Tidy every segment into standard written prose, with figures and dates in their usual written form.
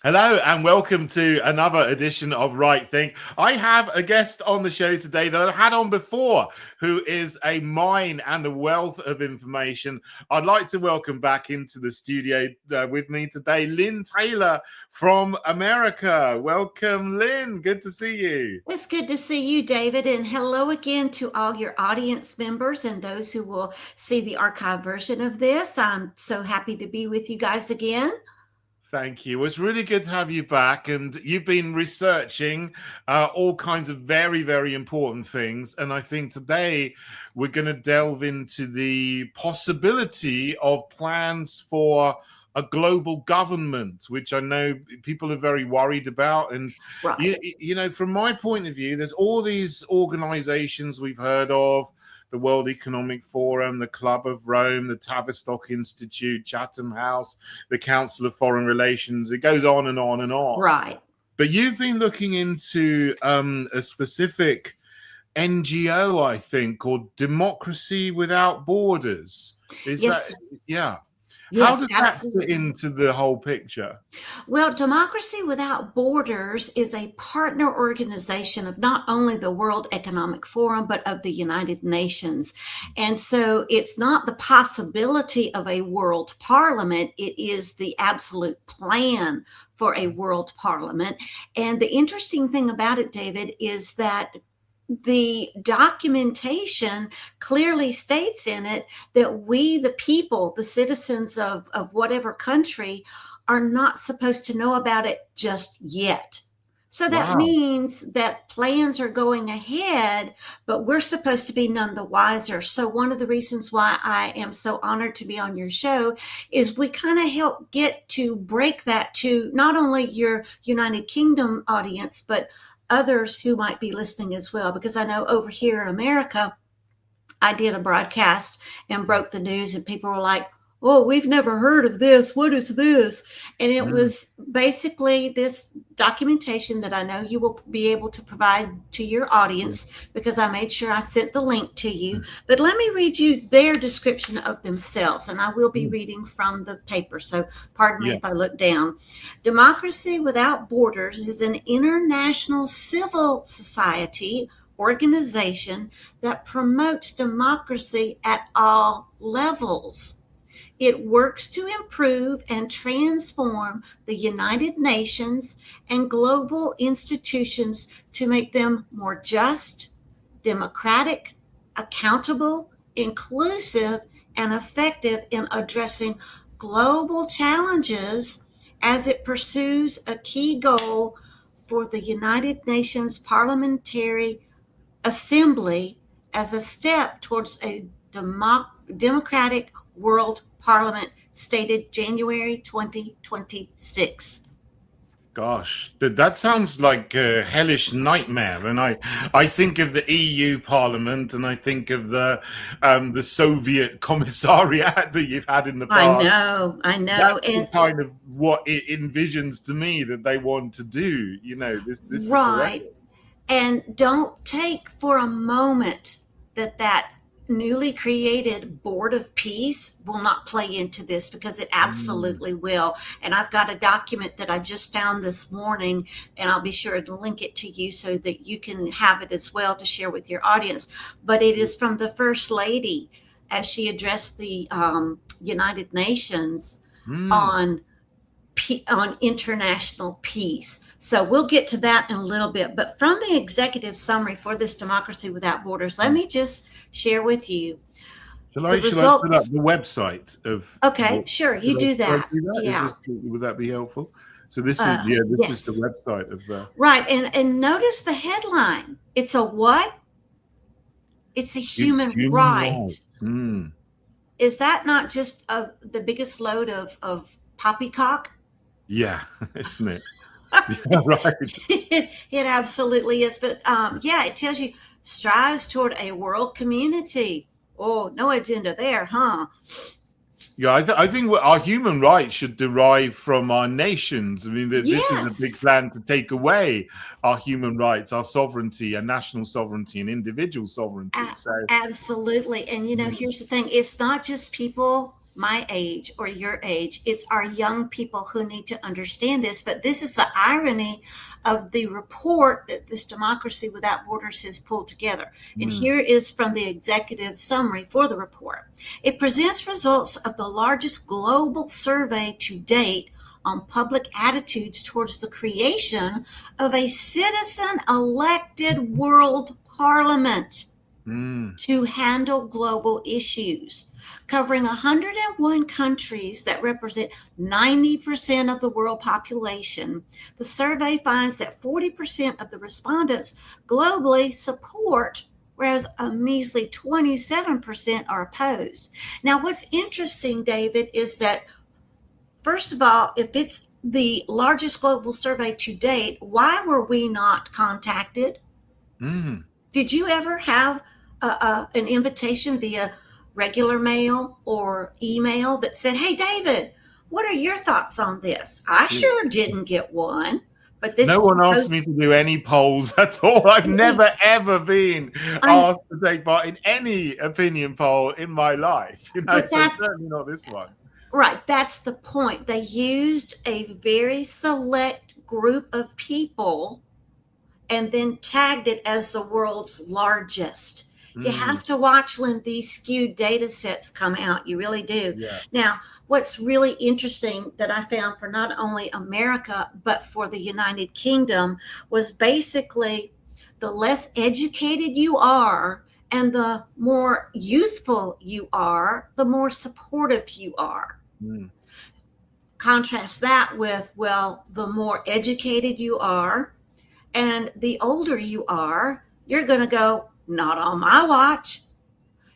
Hello and welcome to another edition of Right Think. I have a guest on the show today that I had on before, who is a mine and a wealth of information. I'd like to welcome back into the studio with me today, Lynne Taylor from America. Welcome, Lynne. Good to see you. It's good to see you, David, and hello again to all your audience members and those who will see the archive version of this. I'm so happy to be with you guys again. Thank you. It's really good to have you back. And you've been researching all kinds of very, very important things. And I think today we're going to delve into the possibility of plans for a global government, which I know people are very worried about. And, Right. you know, from my point of view, there's all these organizations we've heard of: the World Economic Forum, the Club of Rome, the Tavistock Institute, Chatham House, the Council of Foreign Relations. It goes on and on and on. Right. But you've been looking into a specific NGO, I think, called Democracy Without Borders. Yes. Yeah. Yes, How does absolutely. that fit into the whole picture? Well, Democracy Without Borders is a partner organization of not only the World Economic Forum, but of the United Nations. And so it's not the possibility of a world parliament, it is the absolute plan for a world parliament. And the interesting thing about it, David, is that the documentation clearly states in it that we, the people, the citizens of whatever country, are not supposed to know about it just yet. So that means that plans are going ahead, but we're supposed to be none the wiser. So one of the reasons why I am so honored to be on your show is we kind of help get to break that to not only your United Kingdom audience, but others who might be listening as well. Because I know over here in America, I did a broadcast and broke the news and people were like, "Oh, we've never heard of this. What is this?" And it was basically this documentation that I know you will be able to provide to your audience, because I made sure I sent the link to you. But let me read you their description of themselves, and I will be reading from the paper. So pardon me if I look down. Democracy Without Borders is an international civil society organization that promotes democracy at all levels. It works to improve and transform the United Nations and global institutions to make them more just, democratic, accountable, inclusive, and effective in addressing global challenges as it pursues a key goal for the United Nations Parliamentary Assembly as a step towards a democratic world parliament, stated January 2026. Gosh, that sounds like a hellish nightmare. And I think of the EU Parliament, and I think of the Soviet Commissariat that you've had in the past. I know. That's and kind of what it envisions to me that they want to do. You know, this is right. And don't take for a moment that newly created Board of Peace will not play into this, because it absolutely will. And I've got a document that I just found this morning, and I'll be sure to link it to you so that you can have it as well to share with your audience. But it is from the First Lady as she addressed the United Nations on international peace. So we'll get to that in a little bit. But from the executive summary for this Democracy Without Borders, let me just share with you. Shall I put up the website of? Okay, sure, you do that. Yeah. Would that be helpful? So this is this is the website of right. And notice the headline. It's a what? It's a human right. Is that not just the biggest load of poppycock? Yeah, isn't it? Yeah, right. It absolutely is. But it tells you strives toward a world community. Oh, no agenda there, huh? Yeah, I think our human rights should derive from our nations. I mean, this is a big plan to take away our human rights, our sovereignty, and national sovereignty, and individual sovereignty. Absolutely. And, you know, here's the thing. It's not just people my age or your age. It's our young people who need to understand this. But this is the irony of the report that this Democracy Without Borders has pulled together. And here is from the executive summary for the report. It presents results of the largest global survey to date on public attitudes towards the creation of a citizen-elected world parliament to handle global issues, covering 101 countries that represent 90% of the world population. The survey finds that 40% of the respondents globally support, whereas a measly 27% are opposed. Now, what's interesting, David, is that, first of all, if it's the largest global survey to date, why were we not contacted? Did you ever have an invitation via regular mail or email that said, hey, David, what are your thoughts on this? I sure didn't get one. But this no one asked me to do any polls at all. I've never, ever been asked to take part in any opinion poll in my life. So certainly not this one. Right. That's the point. They used a very select group of people and then tagged it as the world's largest. You have to watch when these skewed data sets come out. You really do. Yeah. Now, what's really interesting that I found for not only America, but for the United Kingdom was basically the less educated you are and the more youthful you are, the more supportive you are. Contrast that with, well, the more educated you are and the older you are, you're going to go, not on my watch.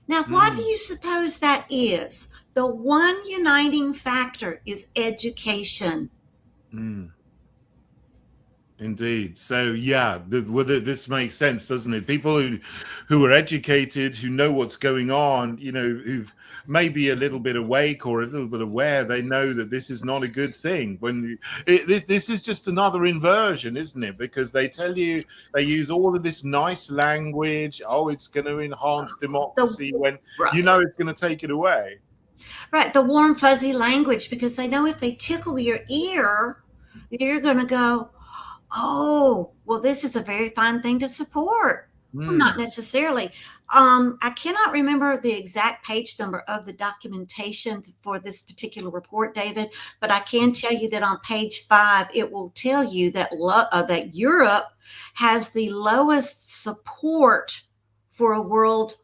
Now, what do you suppose that is? The one uniting factor is education. Indeed. So, yeah, this makes sense, doesn't it? People who are educated, who know what's going on, who've maybe a little bit awake or a little bit aware, they know that this is not a good thing. This is just another inversion, isn't it? Because they tell you, they use all of this nice language. Oh, it's going to enhance democracy when you know it's going to take it away. Right. The warm, fuzzy language, because they know if they tickle your ear, you're going to go, oh, well, this is a very fine thing to support. Well, not necessarily. I cannot remember the exact page number of the documentation for this particular report, David, but I can tell you that on page 5, it will tell you that that Europe has the lowest support for a world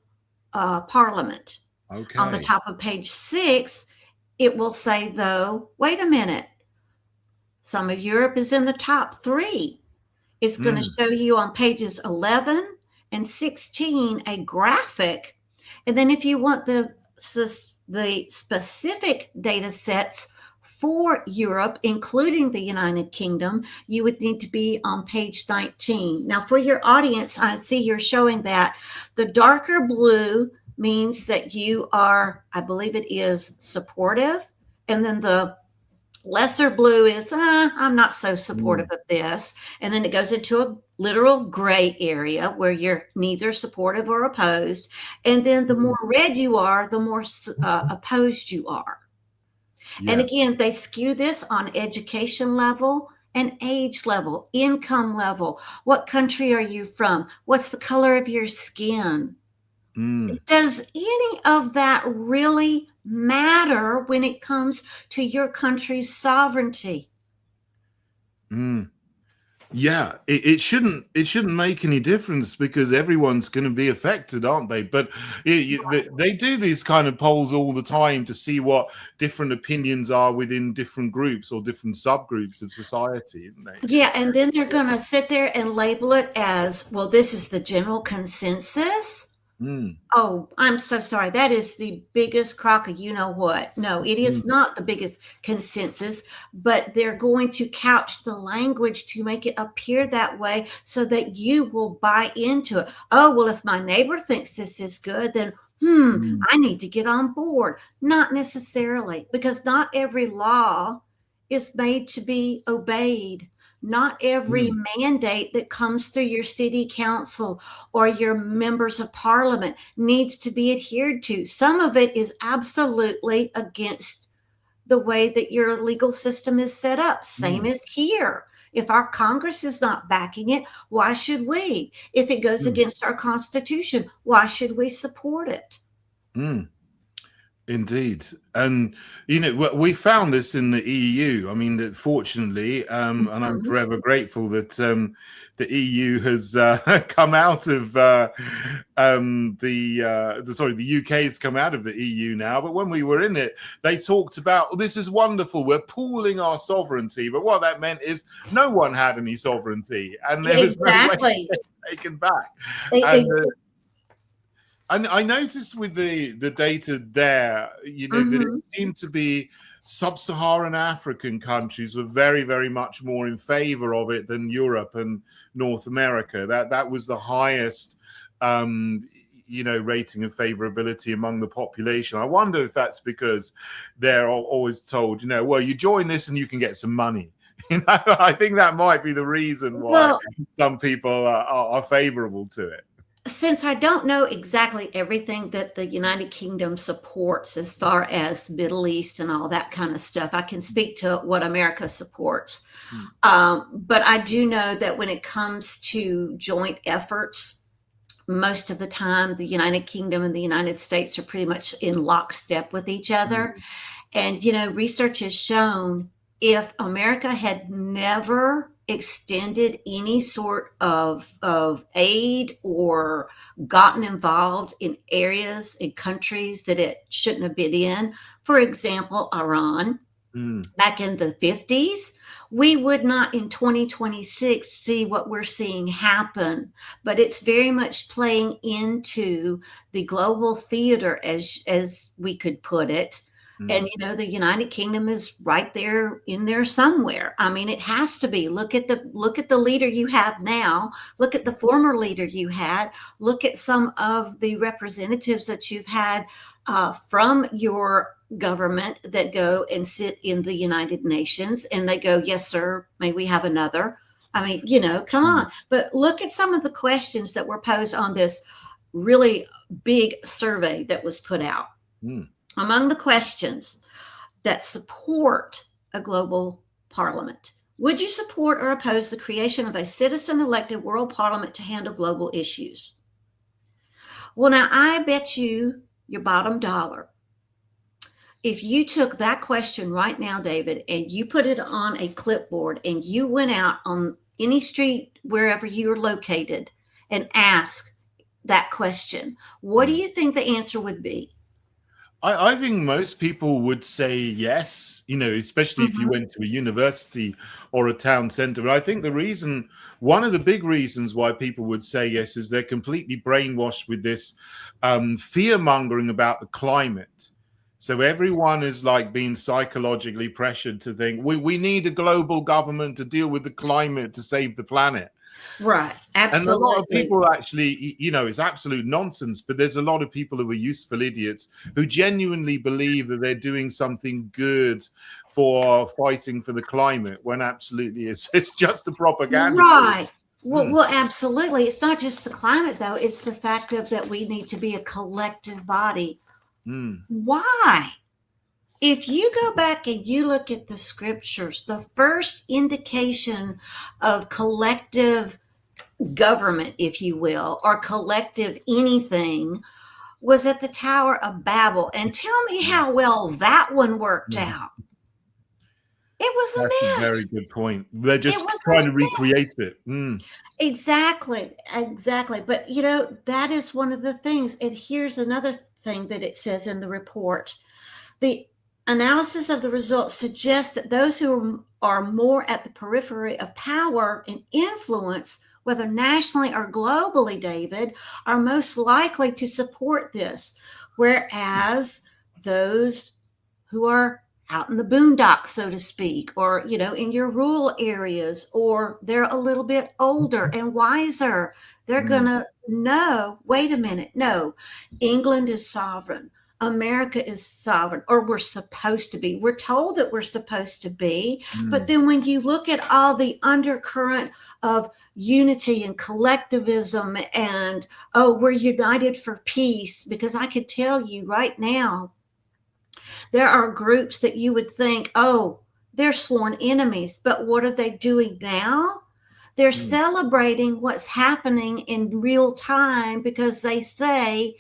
parliament. Okay. On the top of page 6, it will say, though, wait a minute. Some of Europe is in the top 3. It's going to show you on pages 11 and 16 a graphic. And then if you want the specific data sets for Europe, including the United Kingdom, you would need to be on page 19. Now, for your audience, I see you're showing that the darker blue means that you are, I believe it is, supportive. And then the lesser blue is, I'm not so supportive of this. And then it goes into a literal gray area where you're neither supportive or opposed. And then the more red you are, the more opposed you are. Yeah. And again, they skew this on education level and age level, income level. What country are you from? What's the color of your skin? Does any of that really matter when it comes to your country's sovereignty? Yeah, it shouldn't make any difference because everyone's going to be affected, aren't they? But they do these kind of polls all the time to see what different opinions are within different groups or different subgroups of society, isn't they? Yeah, and then they're going to sit there and label it as, well, this is the general consensus. Oh, I'm so sorry. That is the biggest crock of you know what. No, it is not the biggest consensus, but they're going to couch the language to make it appear that way so that you will buy into it. Oh, well, if my neighbor thinks this is good, then I need to get on board. Not necessarily, because not every law is made to be obeyed. Not every mandate that comes through your city council or your members of parliament needs to be adhered to. Some of it is absolutely against the way that your legal system is set up. Same as here. If our Congress is not backing it, why should we? If it goes against our Constitution, why should we support it? Indeed. And, we found this in the EU. I mean, that fortunately, and I'm forever grateful that the EU has come out of the UK has come out of the EU now. But when we were in it, they talked about, oh, this is wonderful, we're pooling our sovereignty. But what that meant is no one had any sovereignty, and there was no way taken back. And I noticed with the data there, that it seemed to be sub-Saharan African countries were very, very much more in favor of it than Europe and North America. That was the highest, rating of favorability among the population. I wonder if that's because they're always told, well, you join this and you can get some money. I think that might be the reason why some people are favorable to it. Since I don't know exactly everything that the United Kingdom supports as far as the Middle East and all that kind of stuff, I can speak to what America supports. But I do know that when it comes to joint efforts, most of the time, the United Kingdom and the United States are pretty much in lockstep with each other. And, research has shown if America had never extended any sort of aid or gotten involved in areas in countries that it shouldn't have been in, for example, Iran, back in the 50s, we would not in 2026 see what we're seeing happen. But it's very much playing into the global theater, as we could put it. And, the United Kingdom is right there in there somewhere. I mean, it has to be. Look at the leader you have now. Look at the former leader you had. Look at some of the representatives that you've had from your government that go and sit in the United Nations, and they go, yes, sir, may we have another? I mean, come on. But look at some of the questions that were posed on this really big survey that was put out. Among the questions that support a global parliament, would you support or oppose the creation of a citizen-elected world parliament to handle global issues? Well, now, I bet you your bottom dollar, if you took that question right now, David, and you put it on a clipboard and you went out on any street, wherever you're located, and asked that question, what do you think the answer would be? I think most people would say yes, especially if you went to a university or a town center. But I think one of the big reasons why people would say yes is they're completely brainwashed with this fear mongering about the climate. So everyone is like being psychologically pressured to think we need a global government to deal with the climate to save the planet. Right. Absolutely. And a lot of people actually, it's absolute nonsense, but there's a lot of people who are useful idiots who genuinely believe that they're doing something good for fighting for the climate when absolutely it's just a propaganda. Right. Well, absolutely. It's not just the climate, though. It's the fact that we need to be a collective body. Why? If you go back and you look at the scriptures, the first indication of collective government, if you will, or collective anything was at the Tower of Babel. And tell me how well that one worked out. It was a mess. A very good point. They're just trying to recreate it. Exactly. But, that is one of the things. And here's another thing that it says in the report. The analysis of the results suggests that those who are more at the periphery of power and influence, whether nationally or globally, David, are most likely to support this, whereas those who are out in the boondocks, so to speak, or, in your rural areas, or they're a little bit older and wiser, they're going to know, wait a minute, no, England is sovereign. America is sovereign, or we're supposed to be. We're told that we're supposed to be. But Mm. then when you look at all the undercurrent of unity and collectivism and, oh, we're united for peace, because I could tell you right now, there are groups that you would think, oh, they're sworn enemies. But what are they doing now? They're celebrating what's happening in real time because they say,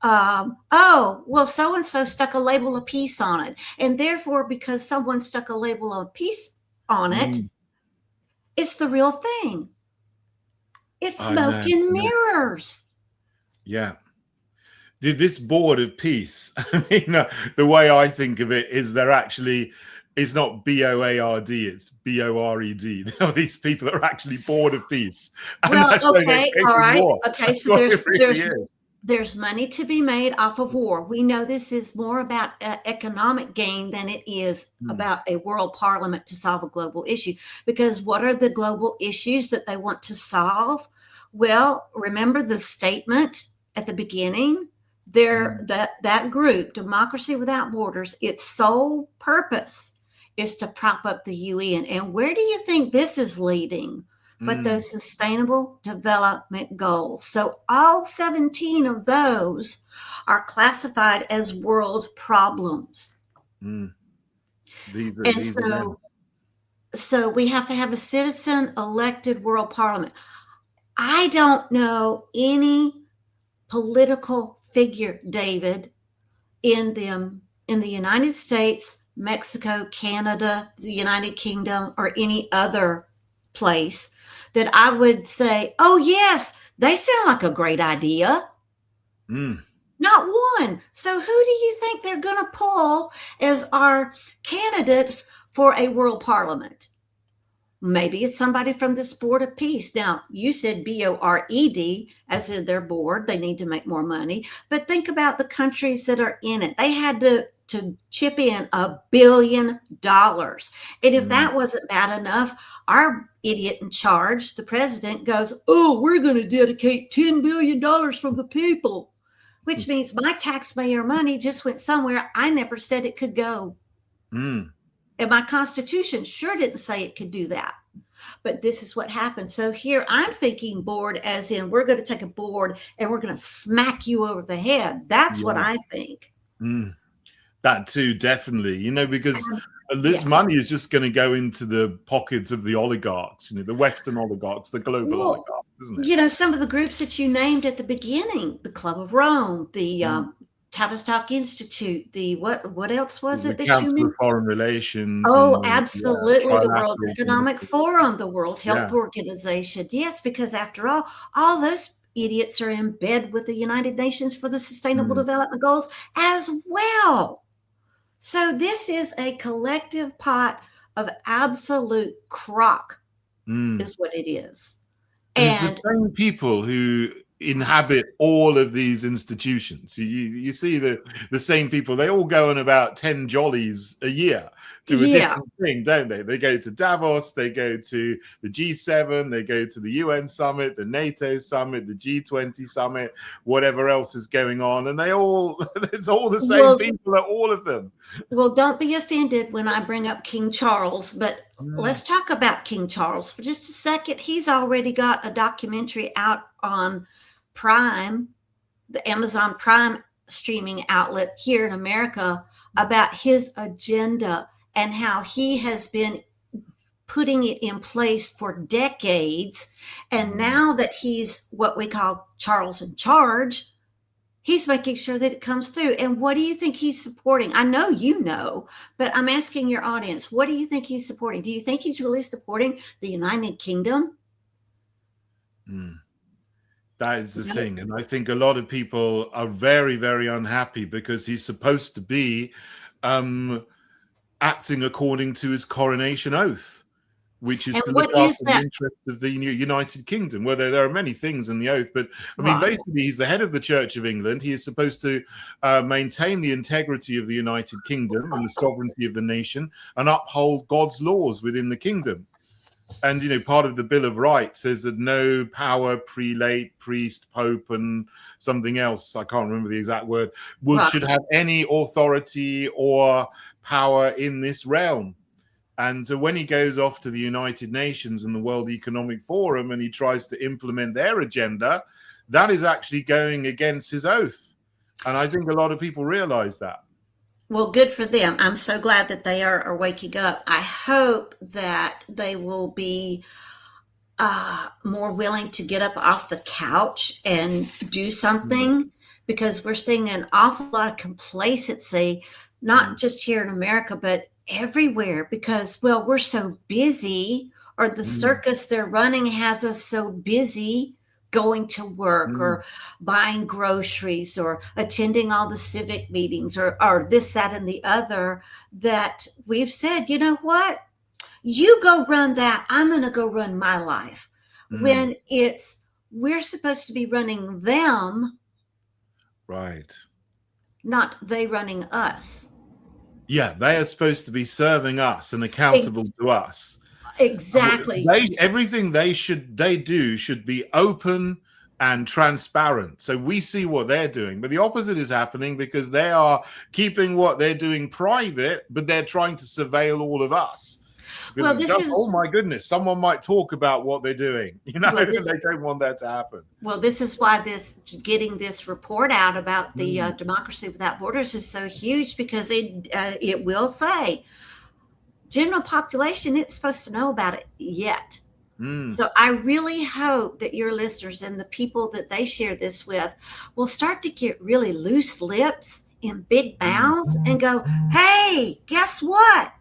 oh, well, so and so stuck a label of peace on it. And therefore, because someone stuck a label of peace on it, it's the real thing. It's I smoke know. and mirrors. Yeah. This board of peace, I mean, the way I think of it is they're actually, it's not BOARD, it's BORED. These people are actually bored of peace. And Well, that's why they're okay, creating all right. war. Okay, That's so what it really is. there's money to be made off of war. We know this is more about economic gain than it is about a world parliament to solve a global issue. Because what are the global issues that they want to solve? Well, remember the statement at the beginning? That group, Democracy Without Borders, its sole purpose is to prop up the UN. And where do you think this is leading? But those Sustainable Development Goals. So all 17 of those are classified as world problems. So we have to have a citizen elected world parliament. I don't know any political figure, David, in the United States, Mexico, Canada, the United Kingdom, or any other place that I would say, oh, yes, they sound like a great idea. Not one. So who do you think they're going to pull as our candidates for a world parliament? Maybe it's somebody from this board of peace. Now, you said BORED, as in their board. They need to make more money. But think about the countries that are in it. They had to chip in $1 billion. And if that wasn't bad enough, our idiot in charge, the president, goes, oh, we're going to dedicate $10 billion from the people, which means my taxpayer money just went somewhere I never said it could go. And my Constitution sure didn't say it could do that. But this is what happened. So here I'm thinking board as in we're going to take a board and we're going to smack you over the head. That's what I think. That too, definitely. Because this money is just going to go into the pockets of the oligarchs, the Western oligarchs, the global oligarchs, isn't it? Some of the groups that you named at the beginning, the Club of Rome, the Tavistock Institute, the what else was it that you Council mentioned? of Foreign Relations. Oh, absolutely. The World Trilateral Economic Forum, the World Health Organization. Yes, because after all those idiots are in bed with the United Nations for the Sustainable Development Goals as well. So this is a collective pot of absolute crock, is what it is. And it's the same people who inhabit all of these institutions. You see the same people. They all go on about 10 jollies a year to a different thing, don't they? They go to Davos, they go to the G7, they go to the UN summit, the NATO summit, the G20 summit, whatever else is going on, and it's all the same people at all of them. Well, don't be offended when I bring up King Charles, but let's talk about King Charles for just a second. He's already got a documentary out on Prime, the Amazon Prime streaming outlet here in America, about his agenda and how he has been putting it in place for decades. And now that he's what we call Charles in charge, he's making sure that it comes through. And what do you think he's supporting? I know you know, but I'm asking your audience, what do you think he's supporting? Do you think he's really supporting the United Kingdom? That is the thing. And I think a lot of people are very, very unhappy because he's supposed to be acting according to his coronation oath, which is to look after the interests of the United Kingdom. Well, there are many things in the oath, but I mean, basically, he's the head of the Church of England. He is supposed to maintain the integrity of the United Kingdom and the sovereignty of the nation and uphold God's laws within the kingdom. And, part of the Bill of Rights says that no power, prelate, priest, pope, and something else, I can't remember the exact word, should have any authority or power in this realm. And so when he goes off to the United Nations and the World Economic Forum and he tries to implement their agenda, that is actually going against his oath. And I think a lot of people realize that. Well, good for them. I'm so glad that they are waking up. I hope that they will be more willing to get up off the couch and do something, because we're seeing an awful lot of complacency, not just here in America, but everywhere, because, well, we're so busy, or the circus they're running has us so busy going to work or buying groceries or attending all the civic meetings or this, that, and the other, that we've said, you know what, you go run that, I'm going to go run my life. When we're supposed to be running them, right? Not they running us. Yeah, they are supposed to be serving us and accountable to us. Exactly. Everything they do should be open and transparent, so we see what they're doing. But the opposite is happening, because they are keeping what they're doing private, but they're trying to surveil all of us. Well, oh my goodness, someone might talk about what they're doing, they don't want that to happen. Well, this is why getting this report out about the Democracy Without Borders is so huge, because it will say general population isn't supposed to know about it yet. So I really hope that your listeners and the people that they share this with will start to get really loose lips and big mouths and go, hey, guess what?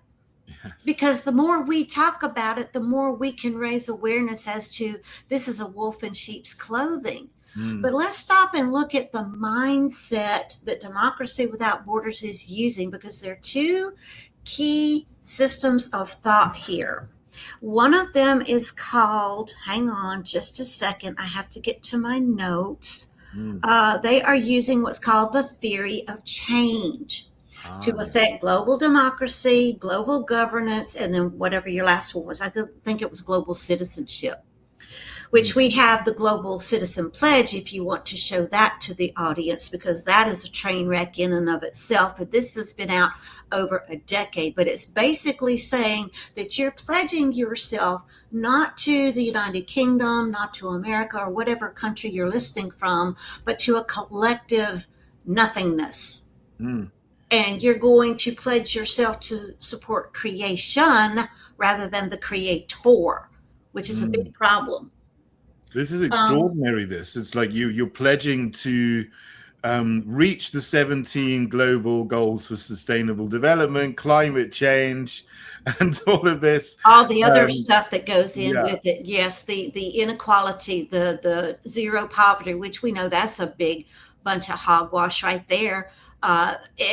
Because the more we talk about it, the more we can raise awareness as to this is a wolf in sheep's clothing. But let's stop and look at the mindset that Democracy Without Borders is using, because there are two key systems of thought here. One of them is called, hang on just a second, I have to get to my notes. They are using what's called the theory of change to affect global democracy, global governance, and then whatever your last one was. I think it was global citizenship, which we have the Global Citizen Pledge, if you want to show that to the audience, because that is a train wreck in and of itself. But this has been out over a decade, but it's basically saying that you're pledging yourself not to the United Kingdom, not to America, or whatever country you're listening from, but to a collective nothingness. And you're going to pledge yourself to support creation rather than the creator, which is a big problem. This is extraordinary. It's like you're pledging to reach the 17 global goals for sustainable development, climate change, and all of this. All the other stuff that goes in with it. Yes, the inequality, the zero poverty, which we know that's a big bunch of hogwash right there.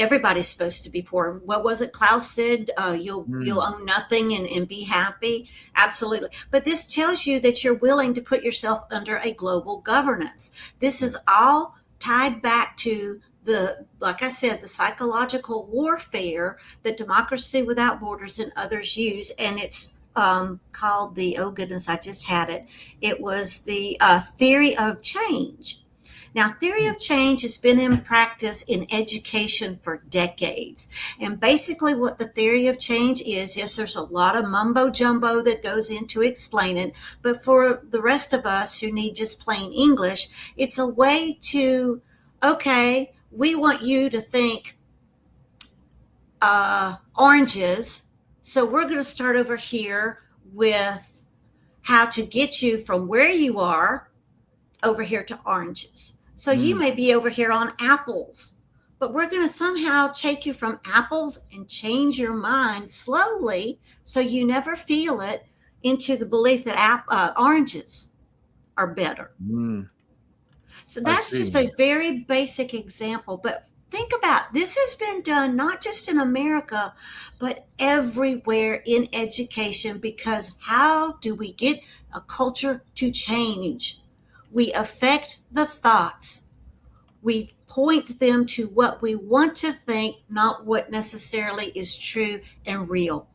Everybody's supposed to be poor. What was it Klaus said? You'll own nothing and be happy. Absolutely. But this tells you that you're willing to put yourself under a global governance. This is all tied back to like I said, the psychological warfare that Democracy Without Borders and others use. And it's called oh goodness, I just had it. It was the theory of change. Now, theory of change has been in practice in education for decades. And basically what the theory of change is, yes, there's a lot of mumbo jumbo that goes into explain it. But for the rest of us who need just plain English, it's a way to, okay, we want you to think oranges. So we're going to start over here with how to get you from where you are over here to oranges. So you may be over here on apples, but we're going to somehow take you from apples and change your mind slowly so you never feel it into the belief that oranges are better. So that's just a very basic example. But think about, this has been done not just in America, but everywhere in education, because how do we get a culture to change? We affect the thoughts. We point them to what we want to think, not what necessarily is true and real.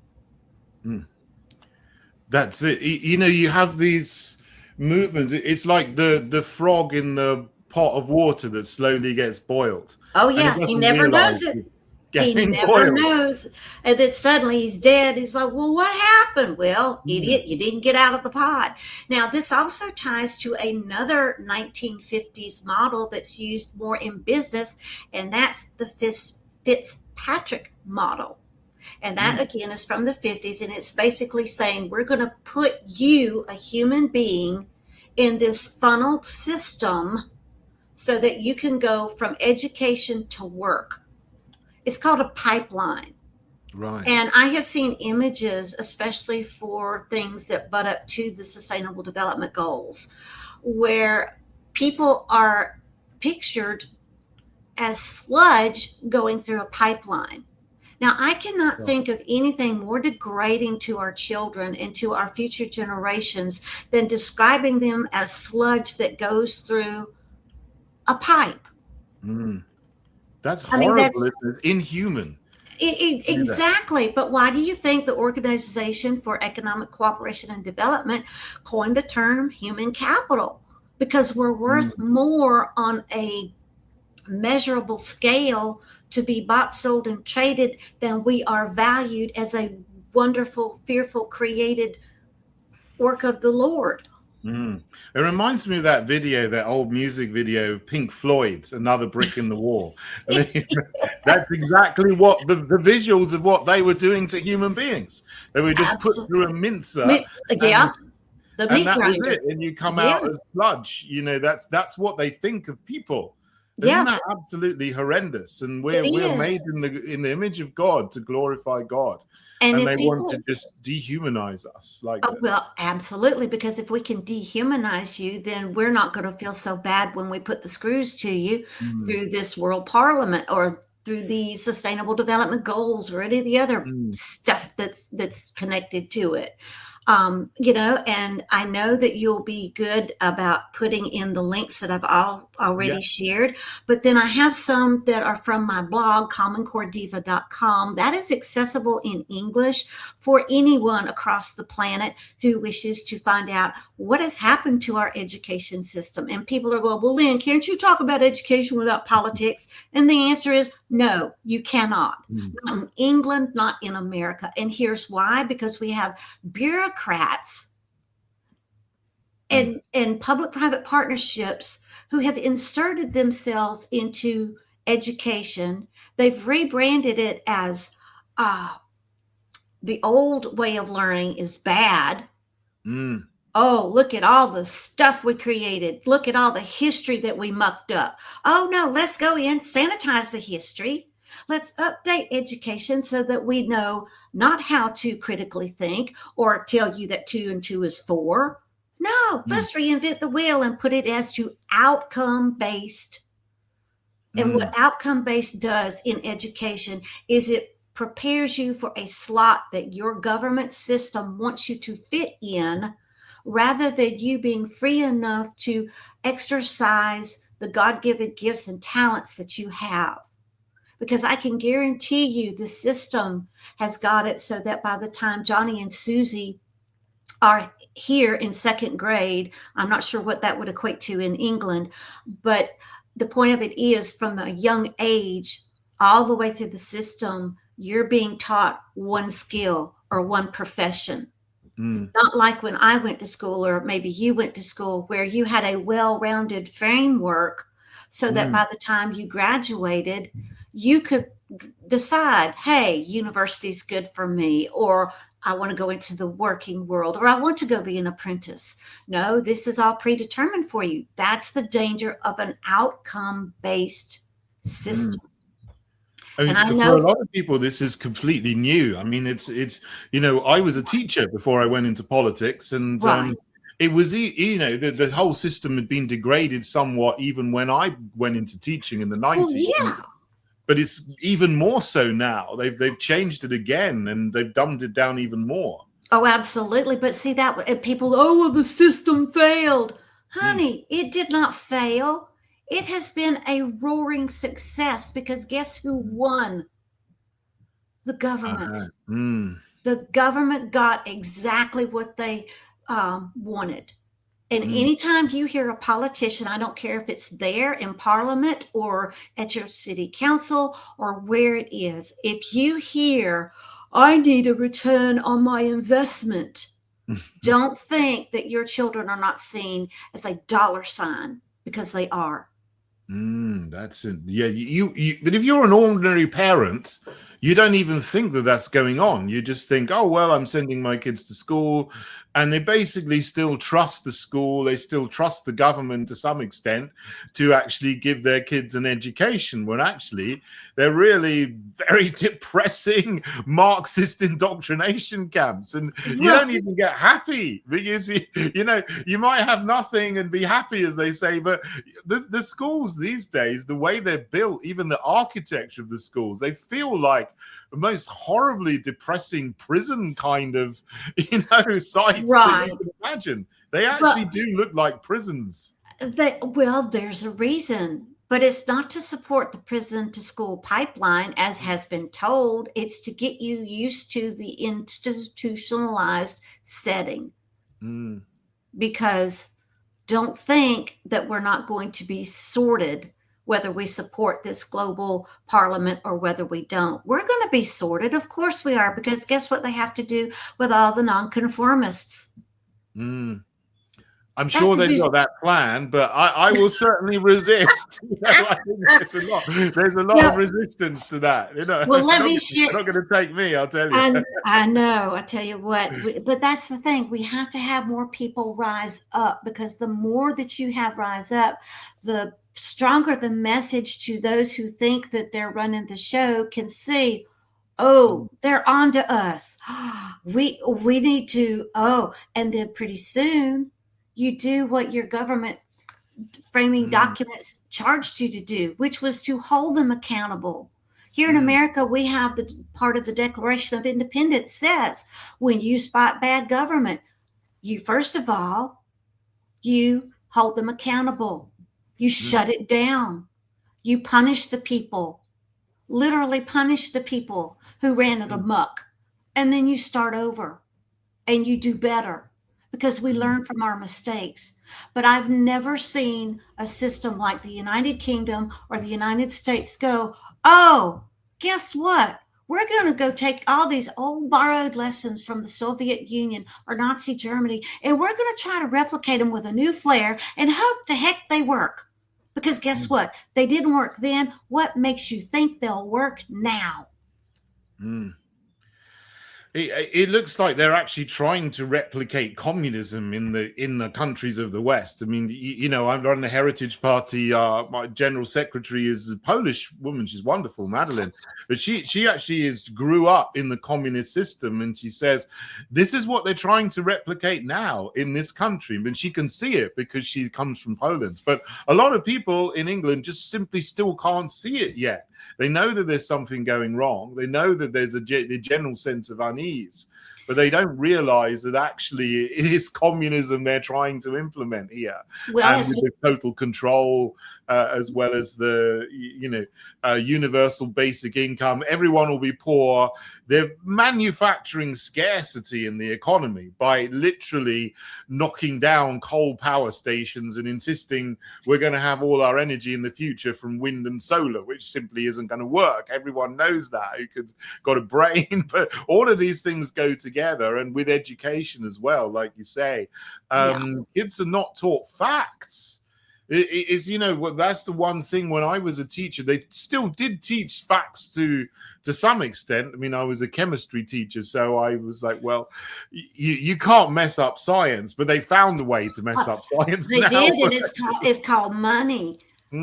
That's it. You know, you have these movements. It's like the frog in the pot of water that slowly gets boiled, Oh and it yeah, he doesn't never realize knows it. it's He getting never boiled. knows. And then suddenly he's dead. He's like, well, what happened? Well, Mm, idiot, you didn't get out of the pot. Now, this also ties to another 1950s model that's used more in business, and that's the Fitzpatrick model. And that, mm, again, is from the 50s. And it's basically saying we're going to put you, a human being, in this funneled system so that you can go from education to work. It's called a pipeline. right. And I have seen images, especially for things that butt up to the Sustainable Development Goals, where people are pictured as sludge going through a pipeline. Now, I cannot Right. think of anything more degrading to our children and to our future generations than describing them as sludge that goes through a pipe. Mm. That's I mean, horrible. that's It's inhuman. Do that. exactly. But why do you think the Organization for Economic Cooperation and Development coined the term human capital? Because we're worth Mm. more on a measurable scale to be bought, sold, and traded than we are valued as a wonderful, fearful, created work of the Lord. Mm. It reminds me of that video, that old music video of Pink Floyd's "Another Brick in the Wall." I mean, that's exactly what the visuals of what they were doing to human beings. They were just put through a Absolutely. mincer, Yeah, and the and meat that was grinder. it. And you come Yeah, out as sludge. You know, that's what they think of people. Isn't yeah, that absolutely horrendous? And it we're made is. in the image of God to glorify God, And and if they want people to just dehumanize us like Oh, this. well, absolutely. Because if we can dehumanize you, then we're not going to feel so bad when we put the screws to you Mm, through this world parliament or through the sustainable development goals or any of the other mm. stuff that's connected to it. And I know that you'll be good about putting in the links that I've Yeah. already shared, but then I have some that are from my blog, commoncorediva.com. That is accessible in English for anyone across the planet who wishes to find out what has happened to our education system. And people are going, well, Lynn, can't you talk about education without politics? And the answer is no, you cannot. Mm. Not in England, not in America. And here's why: because we have bureaucrats Mm. and public-private partnerships who have inserted themselves into education. They've rebranded it as the old way of learning is bad. Mm. Oh, look at all the stuff we created. Look at all the history that we mucked up. Oh, no, let's go in, sanitize the history. Let's update education so that we know not how to critically think or tell you that 2 and 2 is 4. No, Mm. let's reinvent the wheel and put it as to outcome based. And Mm. what outcome based does in education is it prepares you for a slot that your government system wants you to fit in, rather than you being free enough to exercise the God-given gifts and talents that you have. Because I can guarantee you the system has got it so that by the time Johnny and Susie are here in second grade, I'm not sure what that would equate to in England, but the point of it is from a young age, all the way through the system, you're being taught one skill or one profession. Mm. Not like when I went to school, or maybe you went to school, where you had a well-rounded framework so that Mm. by the time you graduated, you could decide, hey, university's good for me, or I want to go into the working world, or I want to go be an apprentice. No, this is all predetermined for you. That's the danger of an outcome-based Mm. system. I And I mean, for know a lot of people, this is completely new. I mean, it's you know, I was a teacher before I went into politics, and right. it was you know the whole system had been degraded somewhat even when I went into teaching in the Well, 90s. yeah. But it's even more so now. They've changed it again, and they've dumbed it down even more. Oh, absolutely. But see that and people, oh, well, the system failed. Mm. Honey, it did not fail. It has been a roaring success because guess who won? The government. Mm. The government got exactly what they wanted. And anytime you hear a politician, I don't care if it's there in Parliament or at your city council or where it is, if you hear, I need a return on my investment, don't think that your children are not seen as a dollar sign, because they are. That's it. Yeah, but if you're an ordinary parent, you don't even think that that's going on. You just think, oh, well, I'm sending my kids to school. And they basically still trust the school. They still trust the government to some extent to actually give their kids an education, when actually they're really very depressing Marxist indoctrination camps. And you don't even get happy, because, you might have nothing and be happy, as they say. But the schools these days, the way they're built, even the architecture of the schools, they feel like the most horribly depressing prison kind of, sites that you can imagine. They actually do look like prisons. There's a reason, but it's not to support the prison to school pipeline, as has been told. It's to get you used to the institutionalized setting. Because don't think that we're not going to be sorted, whether we support this global parliament or whether we don't. We're going to be sorted. Of course we are, because guess what they have to do with all the nonconformists? I'm sure they've got that plan, but I will certainly resist. I think there's a lot of resistance to that. Well, let me share. They're not going to take me, I'll tell you. I know. I tell you what. But that's the thing. We have to have more people rise up, because the more that you have rise up, the stronger the message to those who think that they're running the show can see, oh, they're on to us. We need to, and then pretty soon you do what your government framing documents charged you to do, which was to hold them accountable. Here in America, we have the part of the Declaration of Independence says, when you spot bad government, you, first of all, you hold them accountable. You shut it down. You punish the people, literally punish the people who ran it amok. And then you start over and you do better, because we learn from our mistakes. But I've never seen a system like the United Kingdom or the United States go, oh, guess what? We're going to go take all these old borrowed lessons from the Soviet Union or Nazi Germany, and we're going to try to replicate them with a new flair and hope to heck they work. Because guess what? They didn't work then. What makes you think they'll work now? It looks like they're actually trying to replicate communism in the countries of the West. I mean, I run the Heritage Party. My general secretary is a Polish woman. She's wonderful, Madeline. But she actually grew up in the communist system, and she says this is what they're trying to replicate now in this country. And she can see it because she comes from Poland. But a lot of people in England just simply still can't see it yet. They know that there's something going wrong. They know that there's a general sense of unease, but they don't realize that actually it is communism they're trying to implement here. Well, and with the total control, as well as the universal basic income. Everyone will be poor. They're manufacturing scarcity in the economy by literally knocking down coal power stations and insisting we're going to have all our energy in the future from wind and solar, which simply isn't going to work. Everyone knows that, who's got a brain. But all of these things go together, and with education as well, like you say, kids are not taught facts. That's the one thing. When I was a teacher, they still did teach facts to some extent. I mean, I was a chemistry teacher, so I was like, well, you can't mess up science, but they found a way to mess up science. They did, and it's called money.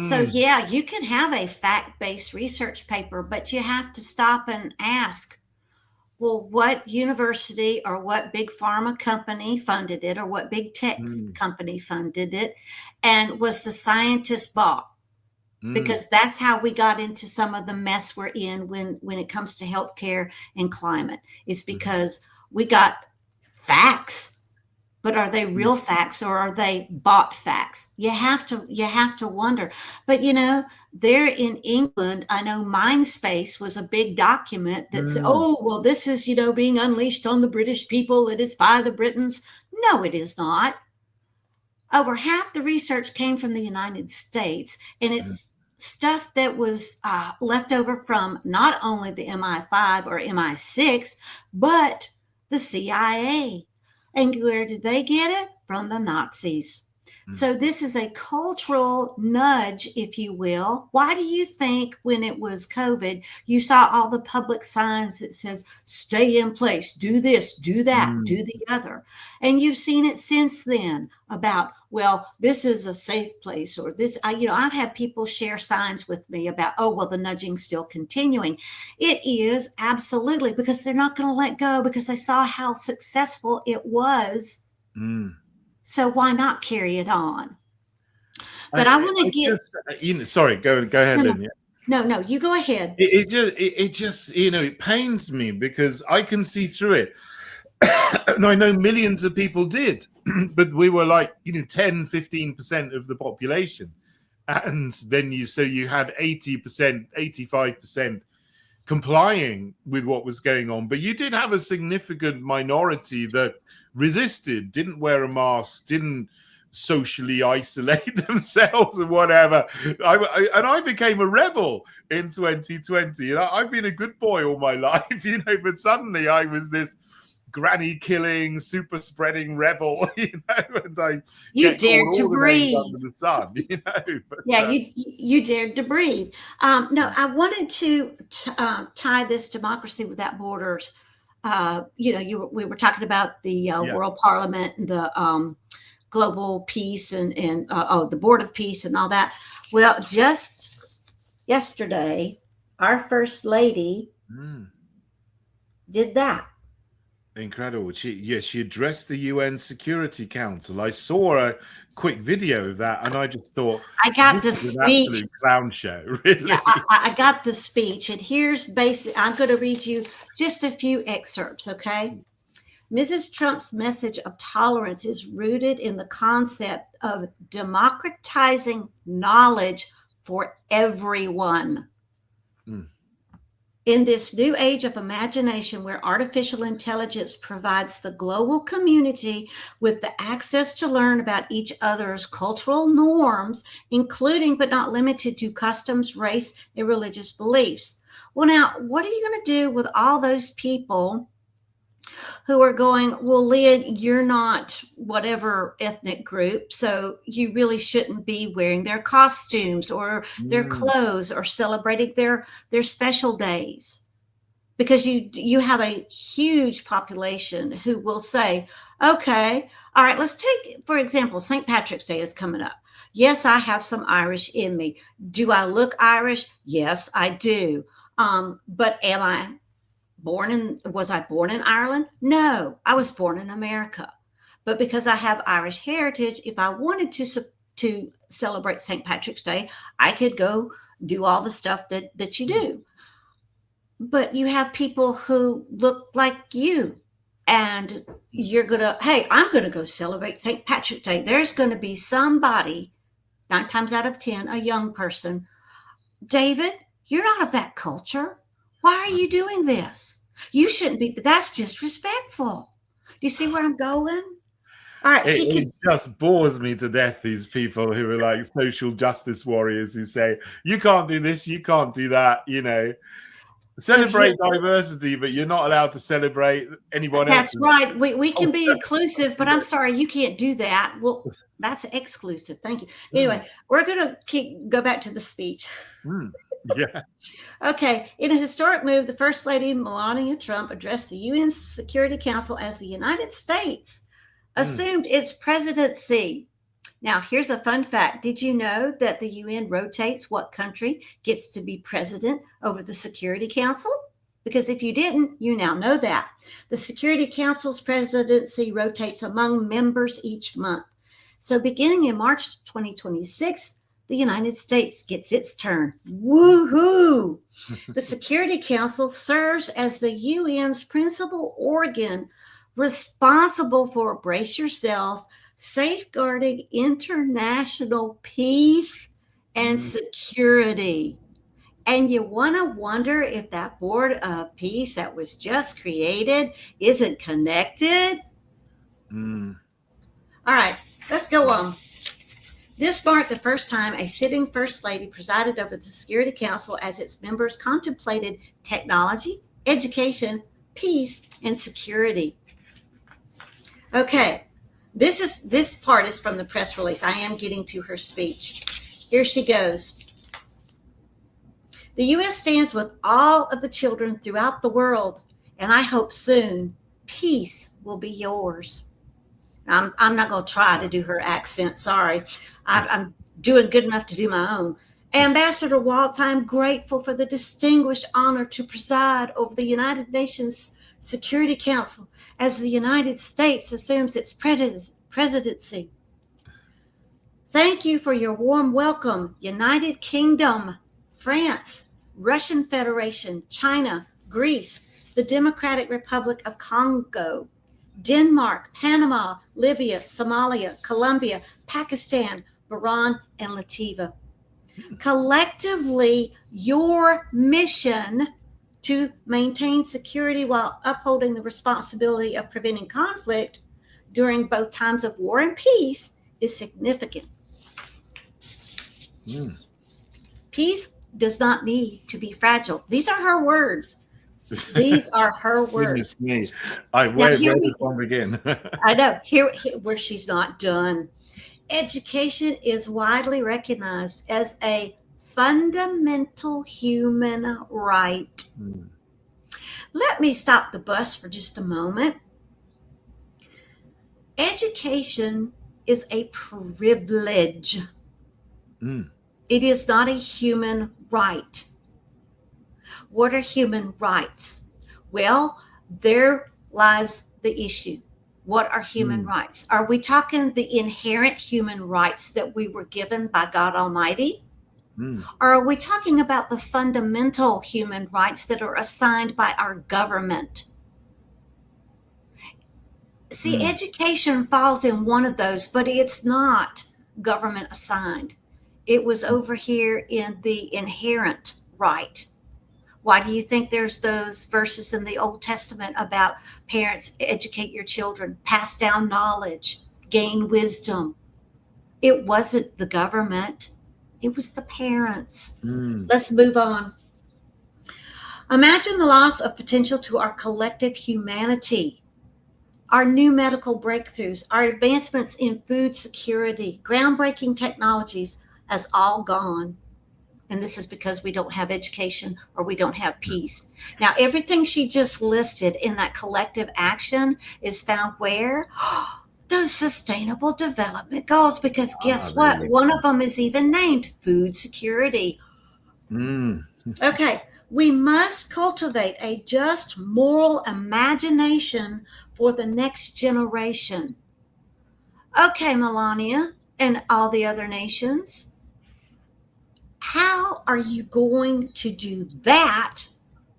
So yeah, you can have a fact-based research paper, but you have to stop and ask, well, what university or what big pharma company funded it, or what big tech company funded it, and was the scientist bought? Because that's how we got into some of the mess we're in when it comes to healthcare and climate, is because we got facts, but are they real facts or are they bought facts? You have to wonder. But there in England, I know Mindspace was a big document that said, oh, well, this is, being unleashed on the British people. It is by the Britons. No, it is not. Over half the research came from the United States, and it's stuff that was left over from not only the MI5 or MI6, but the CIA. And where did they get it? From the Nazis. So this is a cultural nudge, if you will. Why do you think when it was COVID, you saw all the public signs that says, stay in place, do this, do that, do the other? And you've seen it since then about, well, this is a safe place, or this, I've had people share signs with me about, oh, well, the nudging's still continuing. It is absolutely, because they're not going to let go because they saw how successful it was. So why not carry it on? But I want to get. Sorry, go ahead, Lynne. No, you go ahead. It just it pains me because I can see through it, and I know millions of people did, but we were like 10-15% of the population, and then you had 80%, 85% complying with what was going on, but you did have a significant minority that resisted, didn't wear a mask, didn't socially isolate themselves and whatever. I became a rebel in 2020. I've been a good boy all my life, but suddenly I was this granny killing, super spreading rebel, and you dared to breathe under the sun, But, you dared to breathe. No, I wanted to tie this democracy without borders. We were talking about the World Parliament and the global peace and the Board of Peace and all that. Well, just yesterday, our First Lady did that. Incredible. She addressed the UN Security Council. I saw a quick video of that, and I just thought, I got the speech. An absolute clown show, really. Yeah, I got the speech, and here's I'm going to read you just a few excerpts, okay? Mrs. Trump's message of tolerance is rooted in the concept of democratizing knowledge for everyone. In this new age of imagination, where artificial intelligence provides the global community with the access to learn about each other's cultural norms, including but not limited to customs, race, and religious beliefs. Well, now, what are you going to do with all those people who are going, well, Lynne, you're not whatever ethnic group, so you really shouldn't be wearing their costumes or their clothes or celebrating their special days? Because you have a huge population who will say, okay, all right, let's take, for example, St. Patrick's Day is coming up. Yes, I have some Irish in me. Do I look Irish? Yes, I do. But was I born in Ireland? No, I was born in America. But because I have Irish heritage, if I wanted to celebrate St. Patrick's Day, I could go do all the stuff that you do. But you have people who look like you, and I'm going to go celebrate St. Patrick's Day. There's going to be somebody, 9 times out of 10, a young person. David, you're not of that culture. Why are you doing this? You shouldn't be, but that's disrespectful. Do you see where I'm going? All right. It just bores me to death, these people who are like social justice warriors who say, you can't do this, you can't do that, Celebrate diversity, but you're not allowed to celebrate anyone else. That's right. We can be inclusive, but I'm sorry, you can't do that. Well, that's exclusive. Thank you. Anyway, we're going to go back to the speech. Yeah. Okay. In a historic move, the First Lady Melania Trump addressed the UN Security Council as the United States assumed its presidency. Now, here's a fun fact. Did you know that the UN rotates what country gets to be president over the Security Council? Because if you didn't, you now know that. The Security Council's presidency rotates among members each month. So beginning in March 2026, the United States gets its turn. Woohoo! The Security Council serves as the UN's principal organ responsible for, brace yourself, safeguarding international peace and security. And you want to wonder if that board of peace that was just created isn't connected? All right, let's go on. This marked the first time a sitting First Lady presided over the Security Council as its members contemplated technology, education, peace, and security. Okay, this part is from the press release. I am getting to her speech. Here she goes. The U.S. stands with all of the children throughout the world, and I hope soon peace will be yours. I'm not going to try to do her accent. Sorry. I'm doing good enough to do my own. Ambassador Waltz, I'm grateful for the distinguished honor to preside over the United Nations Security Council as the United States assumes its presidency. Thank you for your warm welcome, United Kingdom, France, Russian Federation, China, Greece, the Democratic Republic of Congo, Denmark, Panama, Libya, Somalia, Colombia, Pakistan, Bahrain, and Latvia. Collectively, your mission to maintain security while upholding the responsibility of preventing conflict during both times of war and peace is significant. Peace does not need to be fragile. These are her words. These are her words. Me. Where does one begin? I know. Here, where she's not done. Education is widely recognized as a fundamental human right. Let me stop the bus for just a moment. Education is a privilege. It is not a human right. What are human rights? Well, there lies the issue. What are human rights? Are we talking the inherent human rights that we were given by God Almighty? Or are we talking about the fundamental human rights that are assigned by our government? See, education falls in one of those, but it's not government assigned. It was over here in the inherent right. Why do you think there's those verses in the Old Testament about parents educate your children, pass down knowledge, gain wisdom? It wasn't the government. It was the parents. Let's move on. Imagine the loss of potential to our collective humanity. Our new medical breakthroughs, our advancements in food security, groundbreaking technologies has all gone. And this is because we don't have education or we don't have peace. Now, everything she just listed in that collective action is found where? Those sustainable development goals, because guess what? Really? One of them is even named food security. Okay, we must cultivate a just moral imagination for the next generation. Okay, Melania and all the other nations, how are you going to do that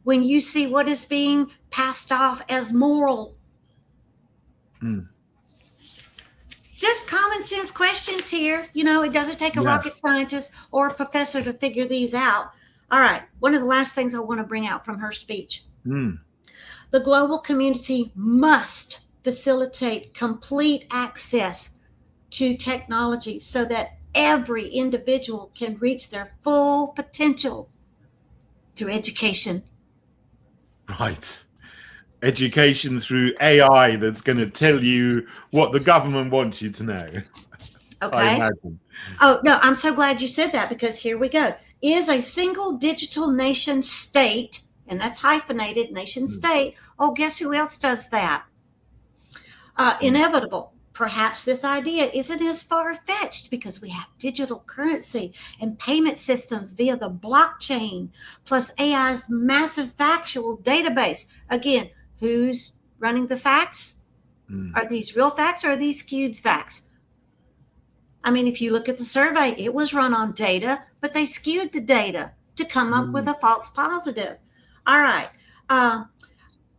when you see what is being passed off as moral? Just common sense questions here. You know, it doesn't take a rocket scientist or a professor to figure these out. All right. One of the last things I want to bring out from her speech. The global community must facilitate complete access to technology so that every individual can reach their full potential through education. Right. Education through AI that's going to tell you what the government wants you to know. Okay. I imagine. Oh, no, I'm so glad you said that, because here we go. Is a single digital nation state, and that's hyphenated, nation state. Oh, guess who else does that? Inevitable. Perhaps this idea isn't as far-fetched because we have digital currency and payment systems via the blockchain, plus AI's massive factual database. Again, who's running the facts? Are these real facts or are these skewed facts? I mean, if you look at the survey, it was run on data, but they skewed the data to come up with a false positive. All right.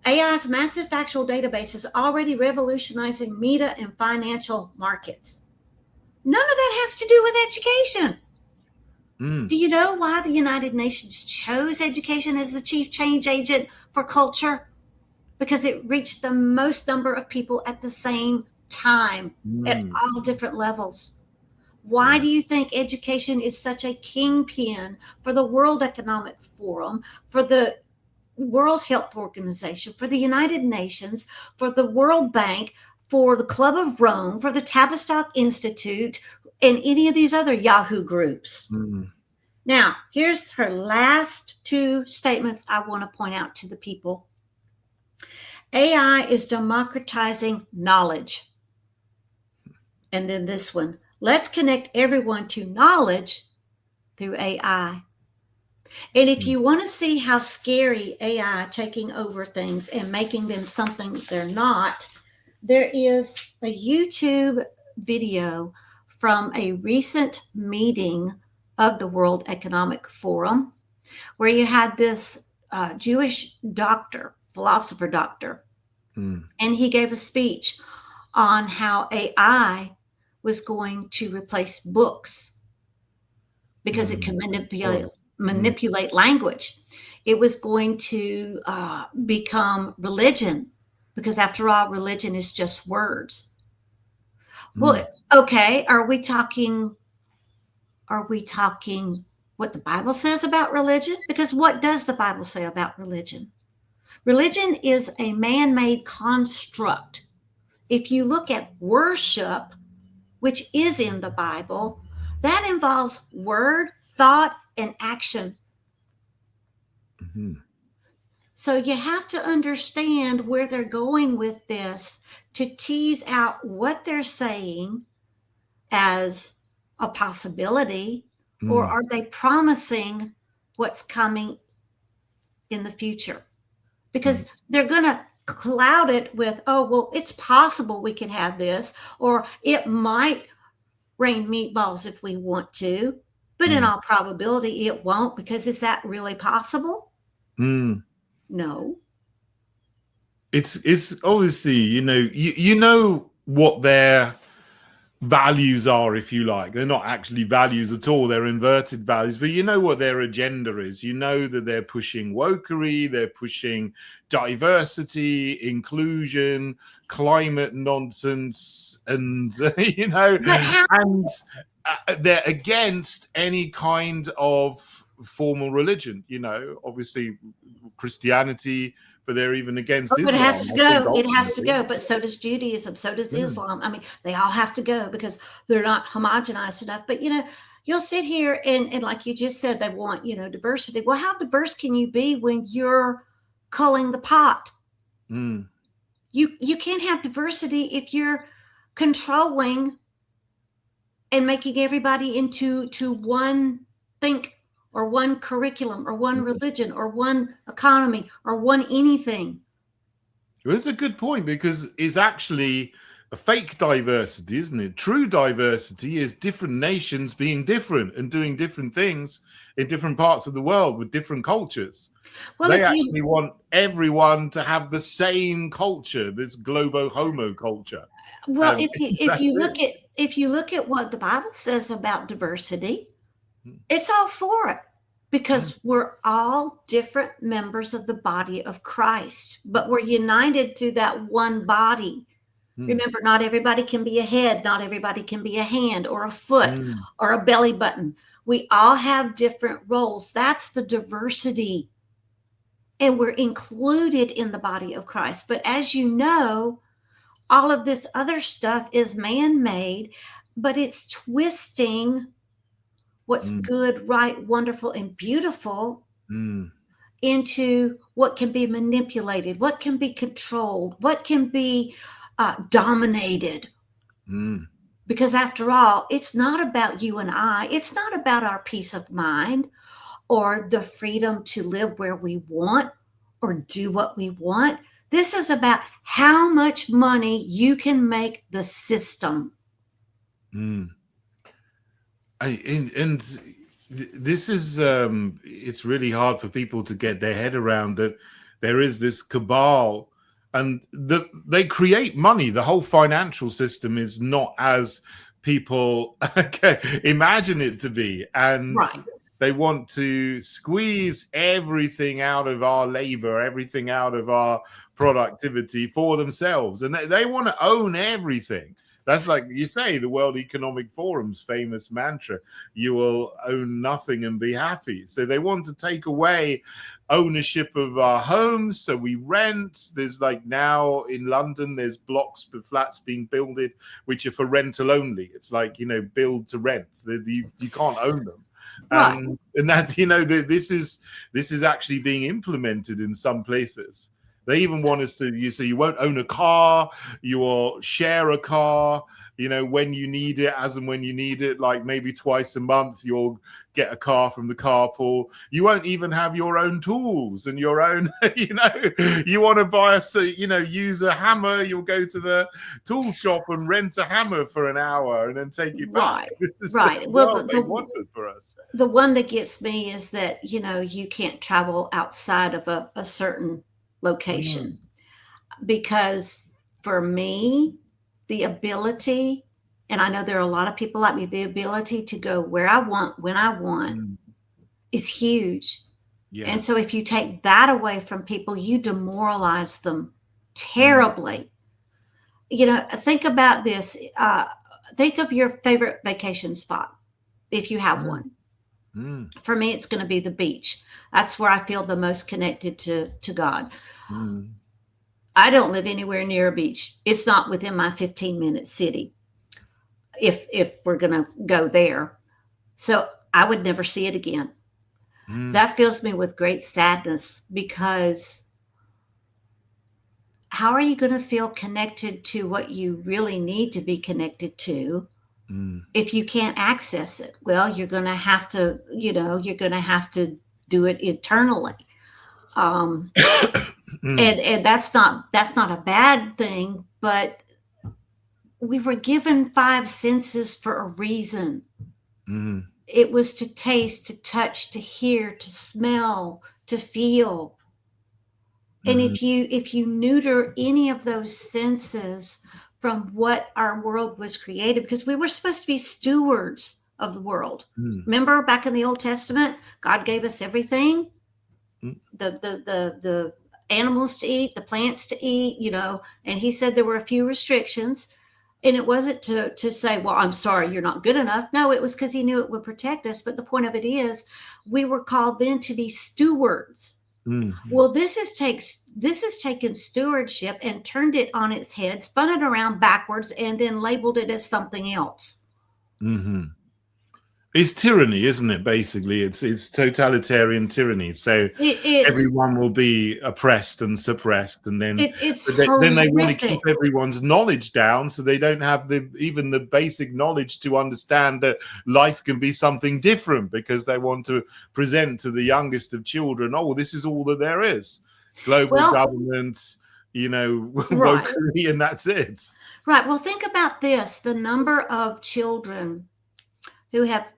AI's massive factual database is already revolutionizing media and financial markets. None of that has to do with education. Do you know why the United Nations chose education as the chief change agent for culture? Because it reached the most number of people at the same time at all different levels. Why do you think education is such a kingpin for the World Economic Forum, for the World Health Organization, for the United Nations, for the World Bank, for the Club of Rome, for the Tavistock Institute, and any of these other Yahoo groups? Now, here's her last two statements I want to point out to the people. AI is democratizing knowledge. And then this one, let's connect everyone to knowledge through AI. And if you want to see how scary AI taking over things and making them something they're not, there is a YouTube video from a recent meeting of the World Economic Forum, where you had this Jewish doctor, philosopher doctor, and he gave a speech on how AI was going to replace books because it can manipulate language. It was going to become religion because, after all, religion is just words. Well, okay, are we talking what the Bible says about religion? Because what does the Bible say about religion? Religion is a man-made construct. If you look at worship, which is in the Bible, that involves word, thought, and action. So you have to understand where they're going with this to tease out what they're saying as a possibility, or are they promising what's coming in the future? Because they're going to cloud it with, oh, well, it's possible we could have this, or it might rain meatballs if we want to, but in all probability it won't, because is that really possible? No. It's obviously, you know what their values are, if you like. They're not actually values at all, they're inverted values, but you know what their agenda is. You know that they're pushing wokery, they're pushing diversity, inclusion, climate nonsense, and and they're against any kind of formal religion, obviously Christianity, but they're even against Islam. But it has to go. It has to go. But so does Judaism. So does Islam. I mean, they all have to go because they're not homogenized enough. But, you'll sit here and like you just said, they want, diversity. Well, how diverse can you be when you're culling the pot? You can't have diversity if you're controlling and making everybody into one think, or one curriculum, or one religion, or one economy, or one anything. Well, it's a good point, because it's actually a fake diversity, isn't it? True diversity is different nations being different and doing different things in different parts of the world with different cultures. Well, they actually want everyone to have the same culture, this globo homo culture. Well, if you look at what the Bible says about diversity, it's all for it, because we're all different members of the body of Christ, but we're united through that one body. Remember, not everybody can be a head, not everybody can be a hand or a foot or a belly button. We all have different roles. That's the diversity. And we're included in the body of Christ. But as you know, all of this other stuff is man-made, but it's twisting what's good, right, wonderful, and beautiful into what can be manipulated, what can be controlled, what can be dominated. Because after all, it's not about you and I. It's not about our peace of mind or the freedom to live where we want or do what we want. This is about how much money you can make the system. This is it's really hard for people to get their head around that there is this cabal, and they create money. The whole financial system is not as people imagine it to be, and Right. they want to squeeze everything out of our labor, everything out of our productivity for themselves, and they want to own everything. That's like you say, the World Economic Forum's famous mantra: you will own nothing and be happy. So they want to take away ownership of our homes, so we rent. There's like now in London, there's blocks of flats being builded which are for rental only. It's like, build to rent. You can't own them. Right. And that, this is actually being implemented in some places. They even want us to, you won't own a car, you will share a car, when you need it, as and when you need it, like maybe twice a month, you'll get a car from the carpool. You won't even have your own tools and your own, you want to buy use a hammer, you'll go to the tool shop and rent a hammer for an hour and then take it back. Right. This is Right. the Well, world they wanted for us. the one that gets me is that, you can't travel outside of a certain location, because for me, the ability, and I know there are a lot of people like me, the ability to go where I want, when I want is huge. Yeah. And so if you take that away from people, you demoralize them terribly. Think about this. Think of your favorite vacation spot, if you have one. For me, it's going to be the beach. That's where I feel the most connected to God. I don't live anywhere near a beach. It's not within my 15-minute city, if we're going to go there. So I would never see it again. That fills me with great sadness, because how are you going to feel connected to what you really need to be connected to if you can't access it? Well, you're going to have to, do it internally. And that's not a bad thing, but we were given 5 senses for a reason. It was to taste, to touch, to hear, to smell, to feel. And if you neuter any of those senses from what our world was created, because we were supposed to be stewards of the world. Remember back in the Old Testament, God gave us everything, the animals to eat, the plants to eat, and he said there were a few restrictions. And it wasn't to say, well, I'm sorry, you're not good enough. No, it was because he knew it would protect us. But the point of it is, we were called then to be stewards. Well, this has taken stewardship and turned it on its head, spun it around backwards, and then labeled it as something else. It's tyranny, isn't it? Basically, it's totalitarian tyranny. So everyone will be oppressed and suppressed, and then then they want to keep everyone's knowledge down, so they don't have even the basic knowledge to understand that life can be something different, because they want to present to the youngest of children, oh, this is all that there is. Global government, wokery, and that's it. Right. Well, think about this: the number of children who have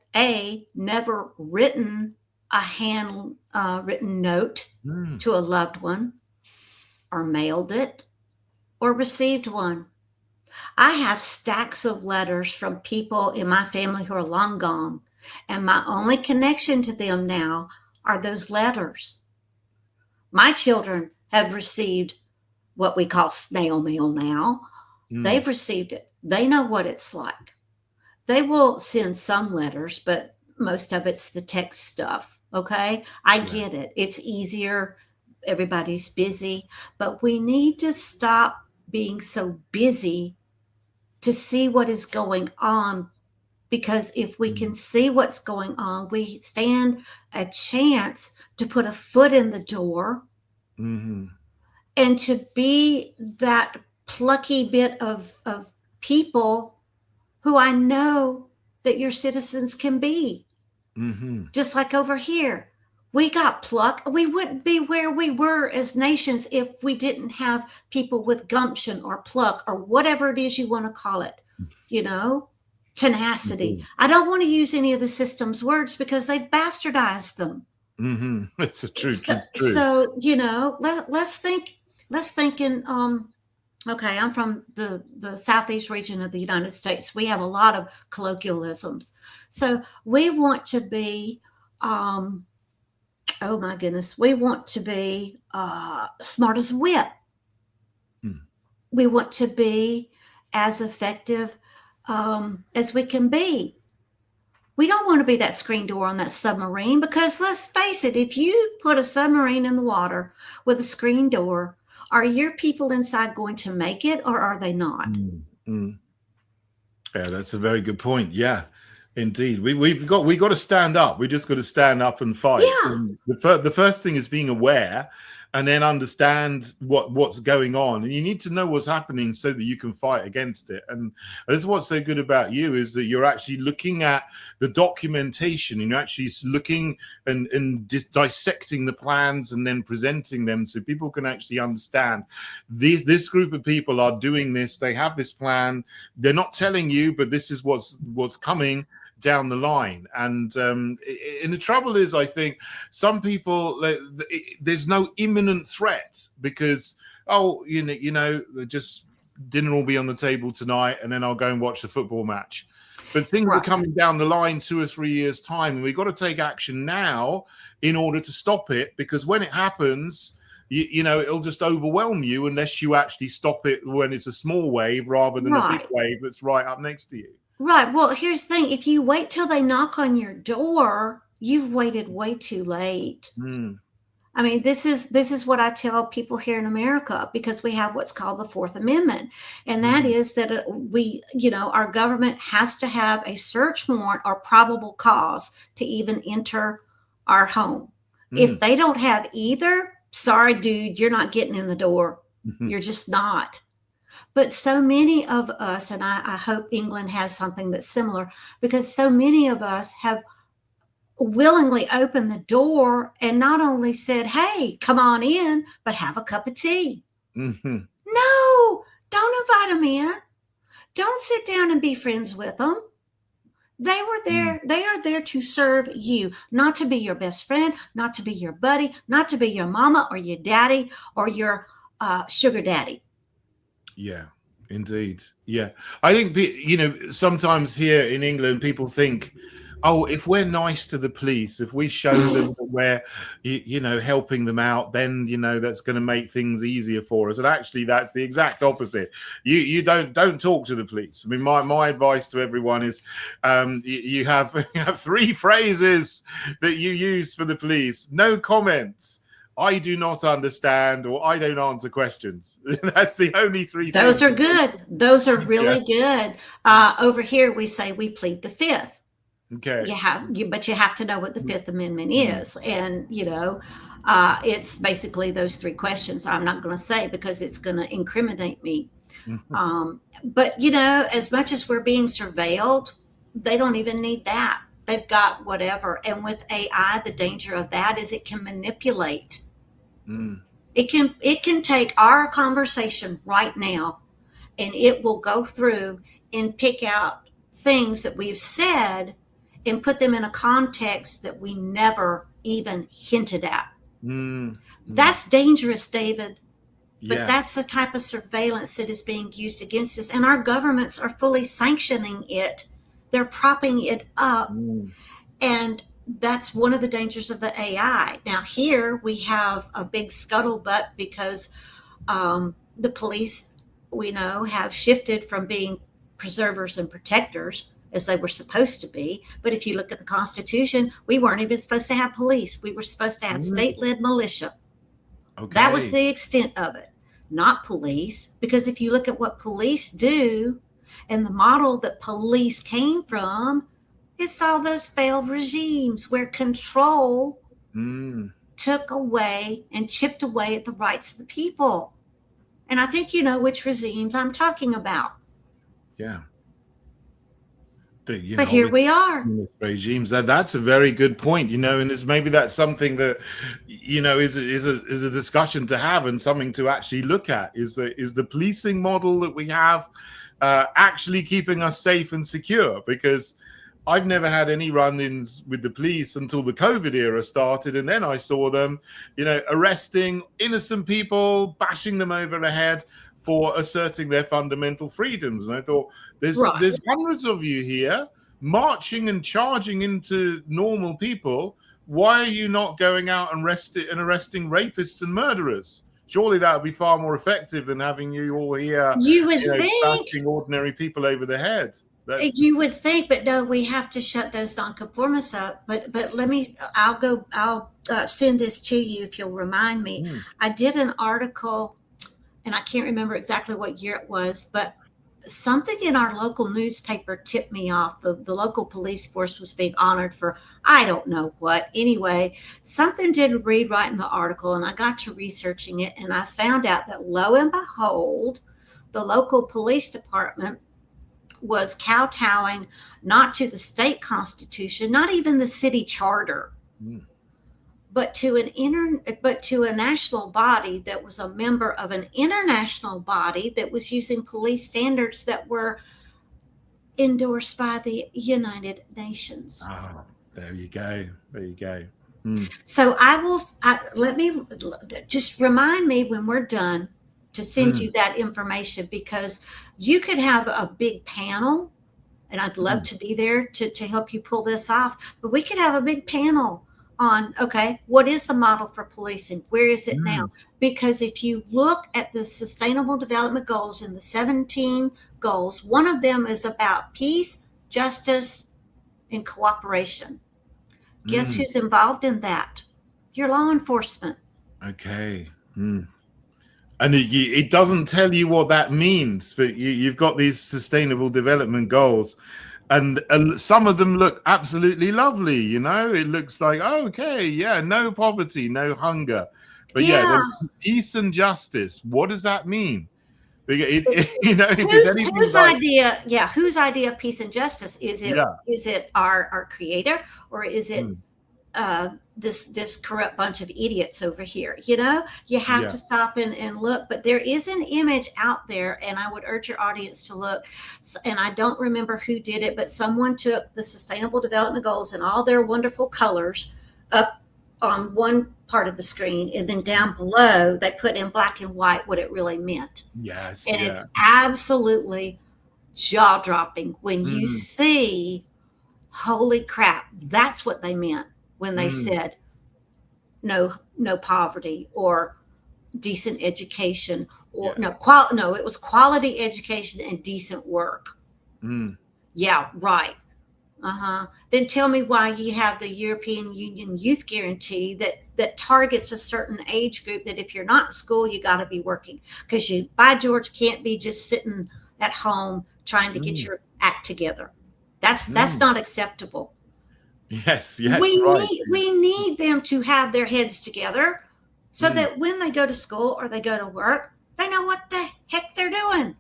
never written a hand written note to a loved one, or mailed it, or received one. I have stacks of letters from people in my family who are long gone, and my only connection to them now are those letters. My children have received what we call snail mail now. They've received it. They know what it's like. They will send some letters, but most of it's the text stuff. Okay. I get it. It's easier. Everybody's busy, but we need to stop being so busy to see what is going on, because if we can see what's going on, we stand a chance to put a foot in the door and to be that plucky bit of people who I know that your citizens can be. Just like over here, we got pluck. We wouldn't be where we were as nations if we didn't have people with gumption or pluck, or whatever it is you want to call it, tenacity. I don't want to use any of the system's words because they've bastardized them. It's a true, So, true, true. let's think in, okay, I'm from the southeast region of the United States. We have a lot of colloquialisms. So we want to be, oh my goodness, we want to be smart as a whip. Mm. We want to be as effective as we can be. We don't want to be that screen door on that submarine, because let's face it, if you put a submarine in the water with a screen door, are your people inside going to make it, or are they not? Yeah, that's a very good point. Yeah, indeed. We've got to stand up. We just got to stand up and fight. Yeah. And the first thing is being aware, and then understand what's going on. And you need to know what's happening so that you can fight against it. And this is what's so good about you, is that you're actually looking at the documentation, and you're actually looking and dissecting the plans and then presenting them so people can actually understand this group of people are doing this. They have this plan. They're not telling you, but this is what's coming down the line. And the trouble is, I think some people, there's no imminent threat, because they just, dinner will be on the table tonight and then I'll go and watch the football match. But things are coming down the line 2 or 3 years time, and we've got to take action now in order to stop it, because when it happens, it'll just overwhelm you unless you actually stop it when it's a small wave rather than a big wave that's right up next to you. Right. Well, here's the thing. If you wait till they knock on your door, you've waited way too late. I mean, this is what I tell people here in America, because we have what's called the Fourth Amendment. And that is that our government has to have a search warrant or probable cause to even enter our home. If they don't have either, sorry, dude, you're not getting in the door. You're just not. But so many of us, and I hope England has something that's similar, because so many of us have willingly opened the door and not only said, hey, come on in, but have a cup of tea. No, don't invite them in. Don't sit down and be friends with them. They were there. They are there to serve you, not to be your best friend, not to be your buddy, not to be your mama or your daddy or your sugar daddy. Yeah, indeed. Yeah. I think, sometimes here in England, people think, oh, if we're nice to the police, if we show them that we're, helping them out, then, that's going to make things easier for us. And actually, that's the exact opposite. You don't talk to the police. I mean, my advice to everyone is, you have 3 phrases that you use for the police. No comments. I do not understand, or I don't answer questions. That's the only 3 things. Those are good. Those are really good. Over here, we say we plead the Fifth. Okay. But you have to know what the Fifth Amendment is. And, it's basically those 3 questions. I'm not going to say because it's going to incriminate me. But, as much as we're being surveilled, they don't even need that. They've got whatever. And with AI, the danger of that is it can manipulate. It can take our conversation right now, and it will go through and pick out things that we've said and put them in a context that we never even hinted at. That's dangerous, David. But that's the type of surveillance that is being used against us. And our governments are fully sanctioning it. They're propping it up. And that's one of the dangers of the AI. Now, here we have a big scuttlebutt because the police, we know, have shifted from being preservers and protectors as they were supposed to be. But if you look at the Constitution, we weren't even supposed to have police. We were supposed to have state-led militia. Okay. That was the extent of it, not police. Because if you look at what police do and the model that police came from, it's all those failed regimes where control took away and chipped away at the rights of the people. And I think you know which regimes I'm talking about. Yeah. But here we are. Regimes. That's a very good point, and maybe that's something that, is a discussion to have and something to actually look at. Is the policing model that we have actually keeping us safe and secure? Because I've never had any run-ins with the police until the COVID era started, and then I saw them, arresting innocent people, bashing them over the head for asserting their fundamental freedoms. And I thought, there's hundreds of you here marching and charging into normal people. Why are you not going out and arresting rapists and murderers? Surely that would be far more effective than having you all here, You would think, bashing ordinary people over the head. You would think, but no, we have to shut those nonconformists up. But I'll send this to you if you'll remind me. I did an article, and I can't remember exactly what year it was, but something in our local newspaper tipped me off. The local police force was being honored for, I don't know what. Anyway, something didn't read right in the article, and I got to researching it, and I found out that, lo and behold, the local police department was kowtowing not to the state constitution, not even the city charter, but to a national body that was a member of an international body that was using police standards that were endorsed by the United Nations. Oh, there you go. There you go. So let me just remind me when we're done to send you that information, because you could have a big panel, and I'd love to be there to help you pull this off, but we could have a big panel on, okay, what is the model for policing? Where is it now? Because if you look at the Sustainable Development Goals and the 17 goals, one of them is about peace, justice, and cooperation. Guess who's involved in that? Your law enforcement. Okay. And it doesn't tell you what that means, but you've got these Sustainable Development Goals, and some of them look absolutely lovely. It looks like, okay, yeah, no poverty, no hunger. But peace and justice, what does that mean? Whose idea of peace and justice is it? Is it our creator, or is it this corrupt bunch of idiots over here? You have to stop and look. But there is an image out there, and I would urge your audience to look. And I don't remember who did it, but someone took the Sustainable Development Goals and all their wonderful colors up on one part of the screen, and then down below they put in black and white what it really meant. Yes. And it's absolutely jaw-dropping when you see, holy crap, that's what they meant when they said no poverty, or decent education, or it was quality education and decent work. Yeah, right. Then tell me why you have the European Union Youth Guarantee that targets a certain age group, that if you're not in school, you got to be working, because you, by George, can't be just sitting at home trying to get your act together. That's not acceptable. Yes. We need them to have their heads together so that when they go to school or they go to work, they know what the heck they're doing.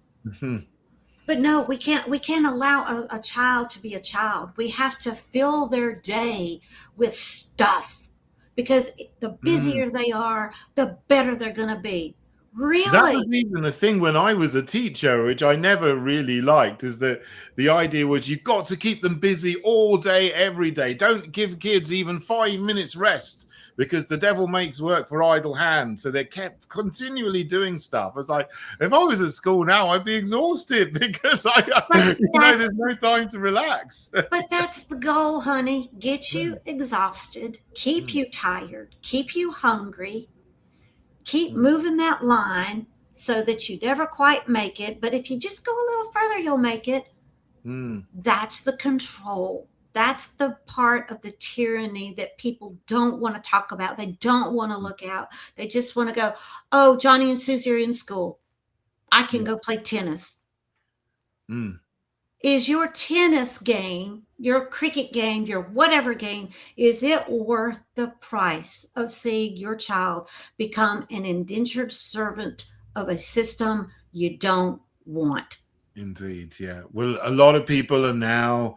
But no, we can't allow a child to be a child. We have to fill their day with stuff, because the busier they are, the better they're going to be. Really? That was even a thing when I was a teacher, which I never really liked, is that the idea was you've got to keep them busy all day, every day. Don't give kids even 5 minutes rest, because the devil makes work for idle hands. So they kept continually doing stuff. I was like, if I was at school now, I'd be exhausted, because there's no time to relax. But that's the goal, honey. Get you exhausted, keep you tired, keep you hungry, keep moving that line so that you never quite make it. But if you just go a little further, you'll make it. That's the control. That's the part of the tyranny that people don't want to talk about. They don't want to look out. They just want to go, oh, Johnny and Susie are in school. I can go play tennis. Is your tennis game, your cricket game, your whatever game, is it worth the price of seeing your child become an indentured servant of a system you don't want? Indeed, yeah. Well, a lot of people are now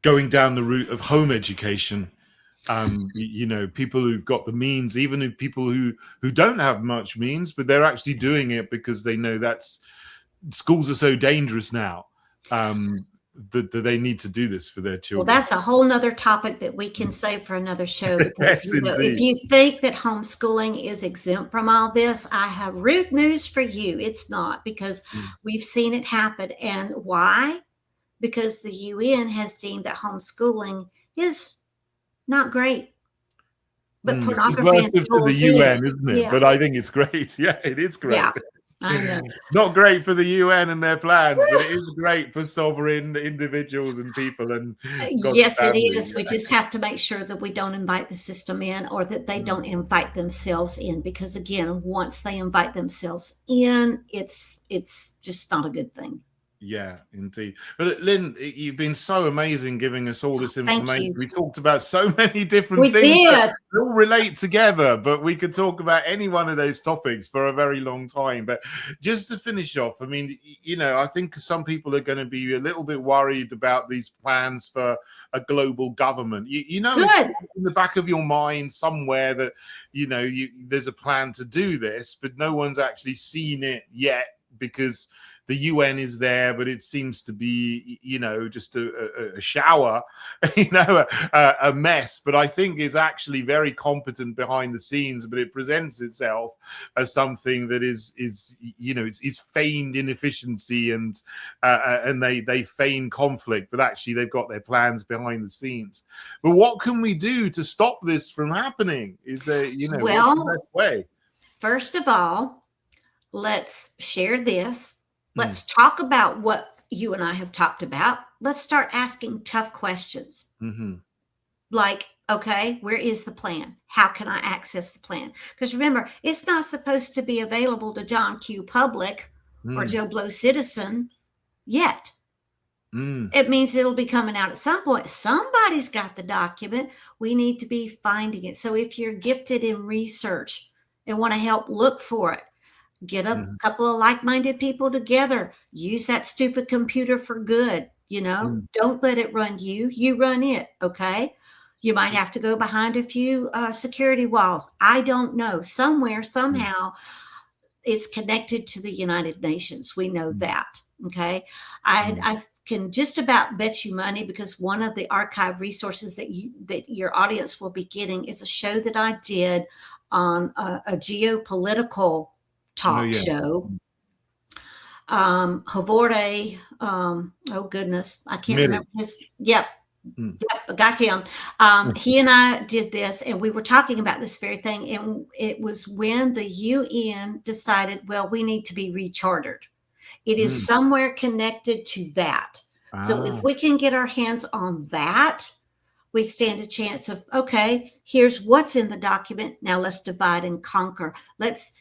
going down the route of home education. People who've got the means, even if people who don't have much means, but they're actually doing it because they know schools are so dangerous now. do they need to do this for their children? Well, that's a whole nother topic that we can save for another show, because Yes, if you think that homeschooling is exempt from all this, I have rude news for you. It's not, because we've seen it happen. And why? Because the UN has deemed that homeschooling is not great. But pornography in for the schools UN, isn't it? Yeah. But I think it's great. Yeah, it is great. Yeah, I know. Not great for the UN and their plans, but it is great for sovereign individuals and people. And yes, it is. We just have to make sure that we don't invite the system in, or that they don't invite themselves in. Because again, once they invite themselves in, it's just not a good thing. Yeah, indeed. But Lynn, you've been so amazing giving us all this information. We talked about so many different things that all relate together, but we could talk about any one of those topics for a very long time. But just to finish off, I mean, you know, I think some people are going to be a little bit worried about these plans for a global government. You know, in the back of your mind somewhere that, you know, there's a plan to do this, but no one's actually seen it yet, because the UN is there, but it seems to be, you know, just a shower, you know, a mess. But I think it's actually very competent behind the scenes, but it presents itself as something that is you know, it's feigned inefficiency, and they feign conflict, but actually they've got their plans behind the scenes. But what can we do to stop this from happening? Is there, you know, what's the best way? First of all, let's share this. Let's talk about what you and I have talked about. Let's start asking tough questions. Like, okay, where is the plan? How can I access the plan? Because remember, it's not supposed to be available to John Q. Public or Joe Blow Citizen yet. It means it'll be coming out at some point. Somebody's got the document. We need to be finding it. So if you're gifted in research and want to help look for it, get a couple of like-minded people together. Use that stupid computer for good. You know, don't let it run you. You run it. Okay. You might have to go behind a few security walls. I don't know. Somewhere, somehow, it's connected to the United Nations. We know that. Okay. I can just about bet you money, because one of the archive resources that your audience will be getting is a show that I did on a geopolitical talk show. Havorde, oh goodness, I can't remember his. Yep, I got him. He and I did this, and we were talking about this very thing. And it was when the UN decided, well, we need to be rechartered. It is somewhere connected to that. So if we can get our hands on that, we stand a chance of, okay, here's what's in the document. Now let's divide and conquer.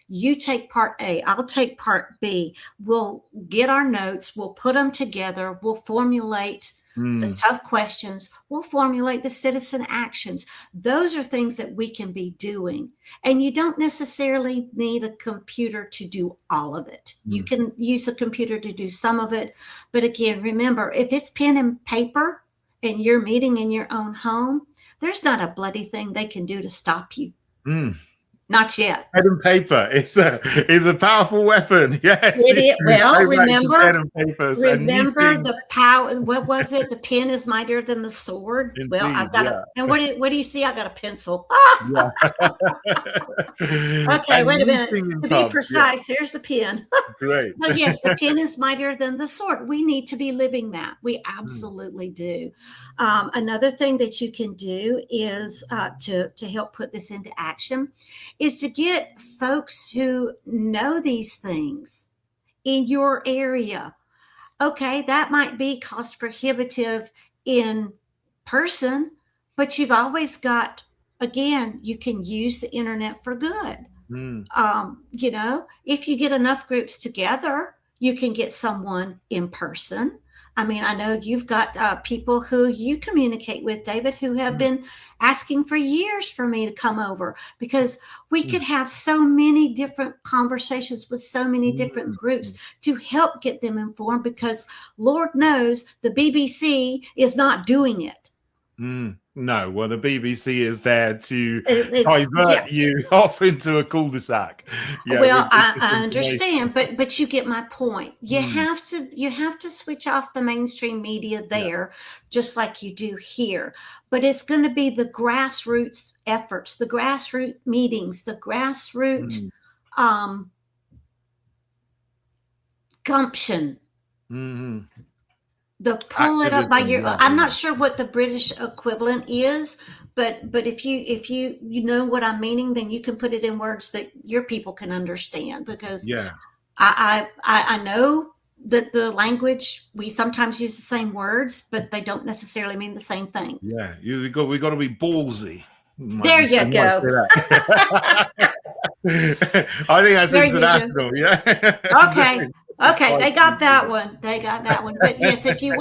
You take part A, I'll take part B. We'll get our notes. We'll put them together. We'll formulate the tough questions. We'll formulate the citizen actions. Those are things that we can be doing. And you don't necessarily need a computer to do all of it. You can use a computer to do some of it. But again, remember, if it's pen and paper, and you're meeting in your own home, there's not a bloody thing they can do to stop you. Not yet. Pen and paper. It's a powerful weapon. Yes. Well, remember the power. What was it? The pen is mightier than the sword. Indeed, well, I've got and what do you see? I got a pencil. Okay, wait a minute. To be precise, here's the pen. Great. So yes, the pen is mightier than the sword. We need to be living that. We absolutely do. Another thing that you can do is to help put this into action is to get folks who know these things in your area. Okay, that might be cost prohibitive in person, but you've always got, again, you can use the internet for good. You know, if you get enough groups together, you can get someone in person. I mean, I know you've got people who you communicate with, David, who have been asking for years for me to come over, because we could have so many different conversations with so many different groups to help get them informed, because Lord knows the BBC is not doing it. No, well, the BBC is there to It's yeah. divert you off into a cul-de-sac. Yeah, Well, with I disinformation. understand, but you get my point. Mm, You have to switch off the mainstream media yeah. there, just like you do here. But it's going to be the grassroots efforts, the grassroots meetings, the grassroots Mm, um, gumption, mhm. the pull it up by Activism, your. yeah, I'm yeah, not sure what the British equivalent is, but if you know what I'm meaning, then you can put it in words that your people can understand, because yeah, I know that the language, we sometimes use the same words, but they don't necessarily mean the same thing. yeah. We got to be ballsy. Might There be you might go. say that. I think that's There you go. international. Yeah. Okay. Okay, they got that one. They got that one. But yes, if you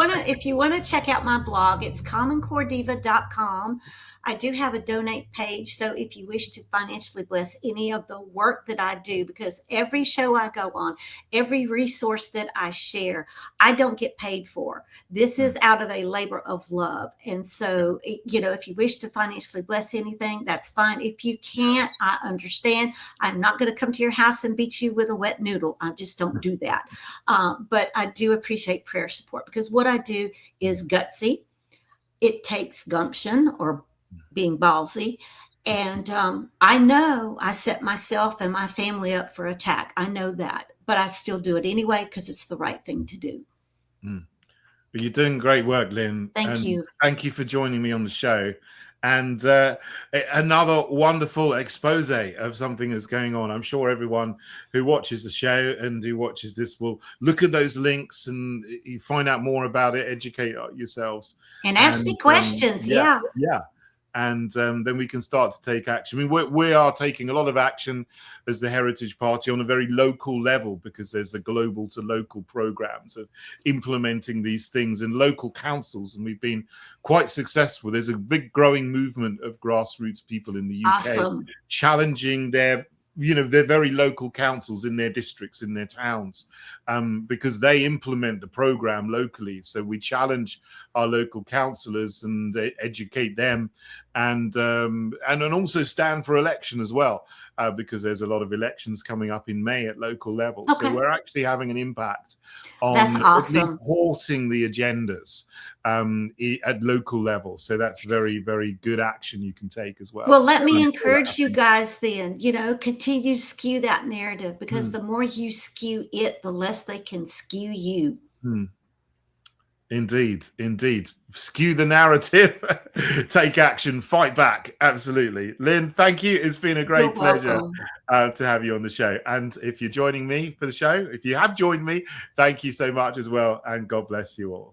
wanna check out my blog, it's commoncorediva.com. I do have a donate page, so if you wish to financially bless any of the work that I do, because every show I go on, every resource that I share, I don't get paid for. This is out of a labor of love. And so, if you wish to financially bless anything, that's fine. If you can't, I understand. I'm not going to come to your house and beat you with a wet noodle. I just don't do that. But I do appreciate prayer support, because what I do is gutsy. It takes gumption, or being ballsy. And I know I set myself and my family up for attack. I know that. But I still do it anyway, because it's the right thing to do. Mm. You're doing great work, Lynn, Thank and you. thank you for joining me on the show. And another wonderful expose of something that's going on. I'm sure everyone who watches the show and who watches this will look at those links and you find out more about it, educate yourselves, And ask me questions. yeah, Yeah. yeah. And then we can start to take action. I mean, we are taking a lot of action as the Heritage Party on a very local level, because there's the global to local programs of implementing these things in local councils, and we've been quite successful. There's a big growing movement of grassroots people in the UK Awesome. challenging their very local councils in their districts, in their towns, because they implement the program locally. So we challenge our local councillors and educate them, and then also stand for election as well, because there's a lot of elections coming up in May at local level. So Okay. we're actually having an impact That's on at least awesome. halting the agendas at local level. So that's very, very good action you can take as well. Well, let me I'm sure encourage you guys then, continue to skew that narrative, because Mm. the more you skew it, the less they can skew you. Indeed, indeed. Skew the narrative, take action, fight back. Absolutely. Lynn, thank you. It's been a great You're pleasure welcome. to have you on the show. And if you're joining me for the show, if you have joined me, thank you so much as well. And God bless you all.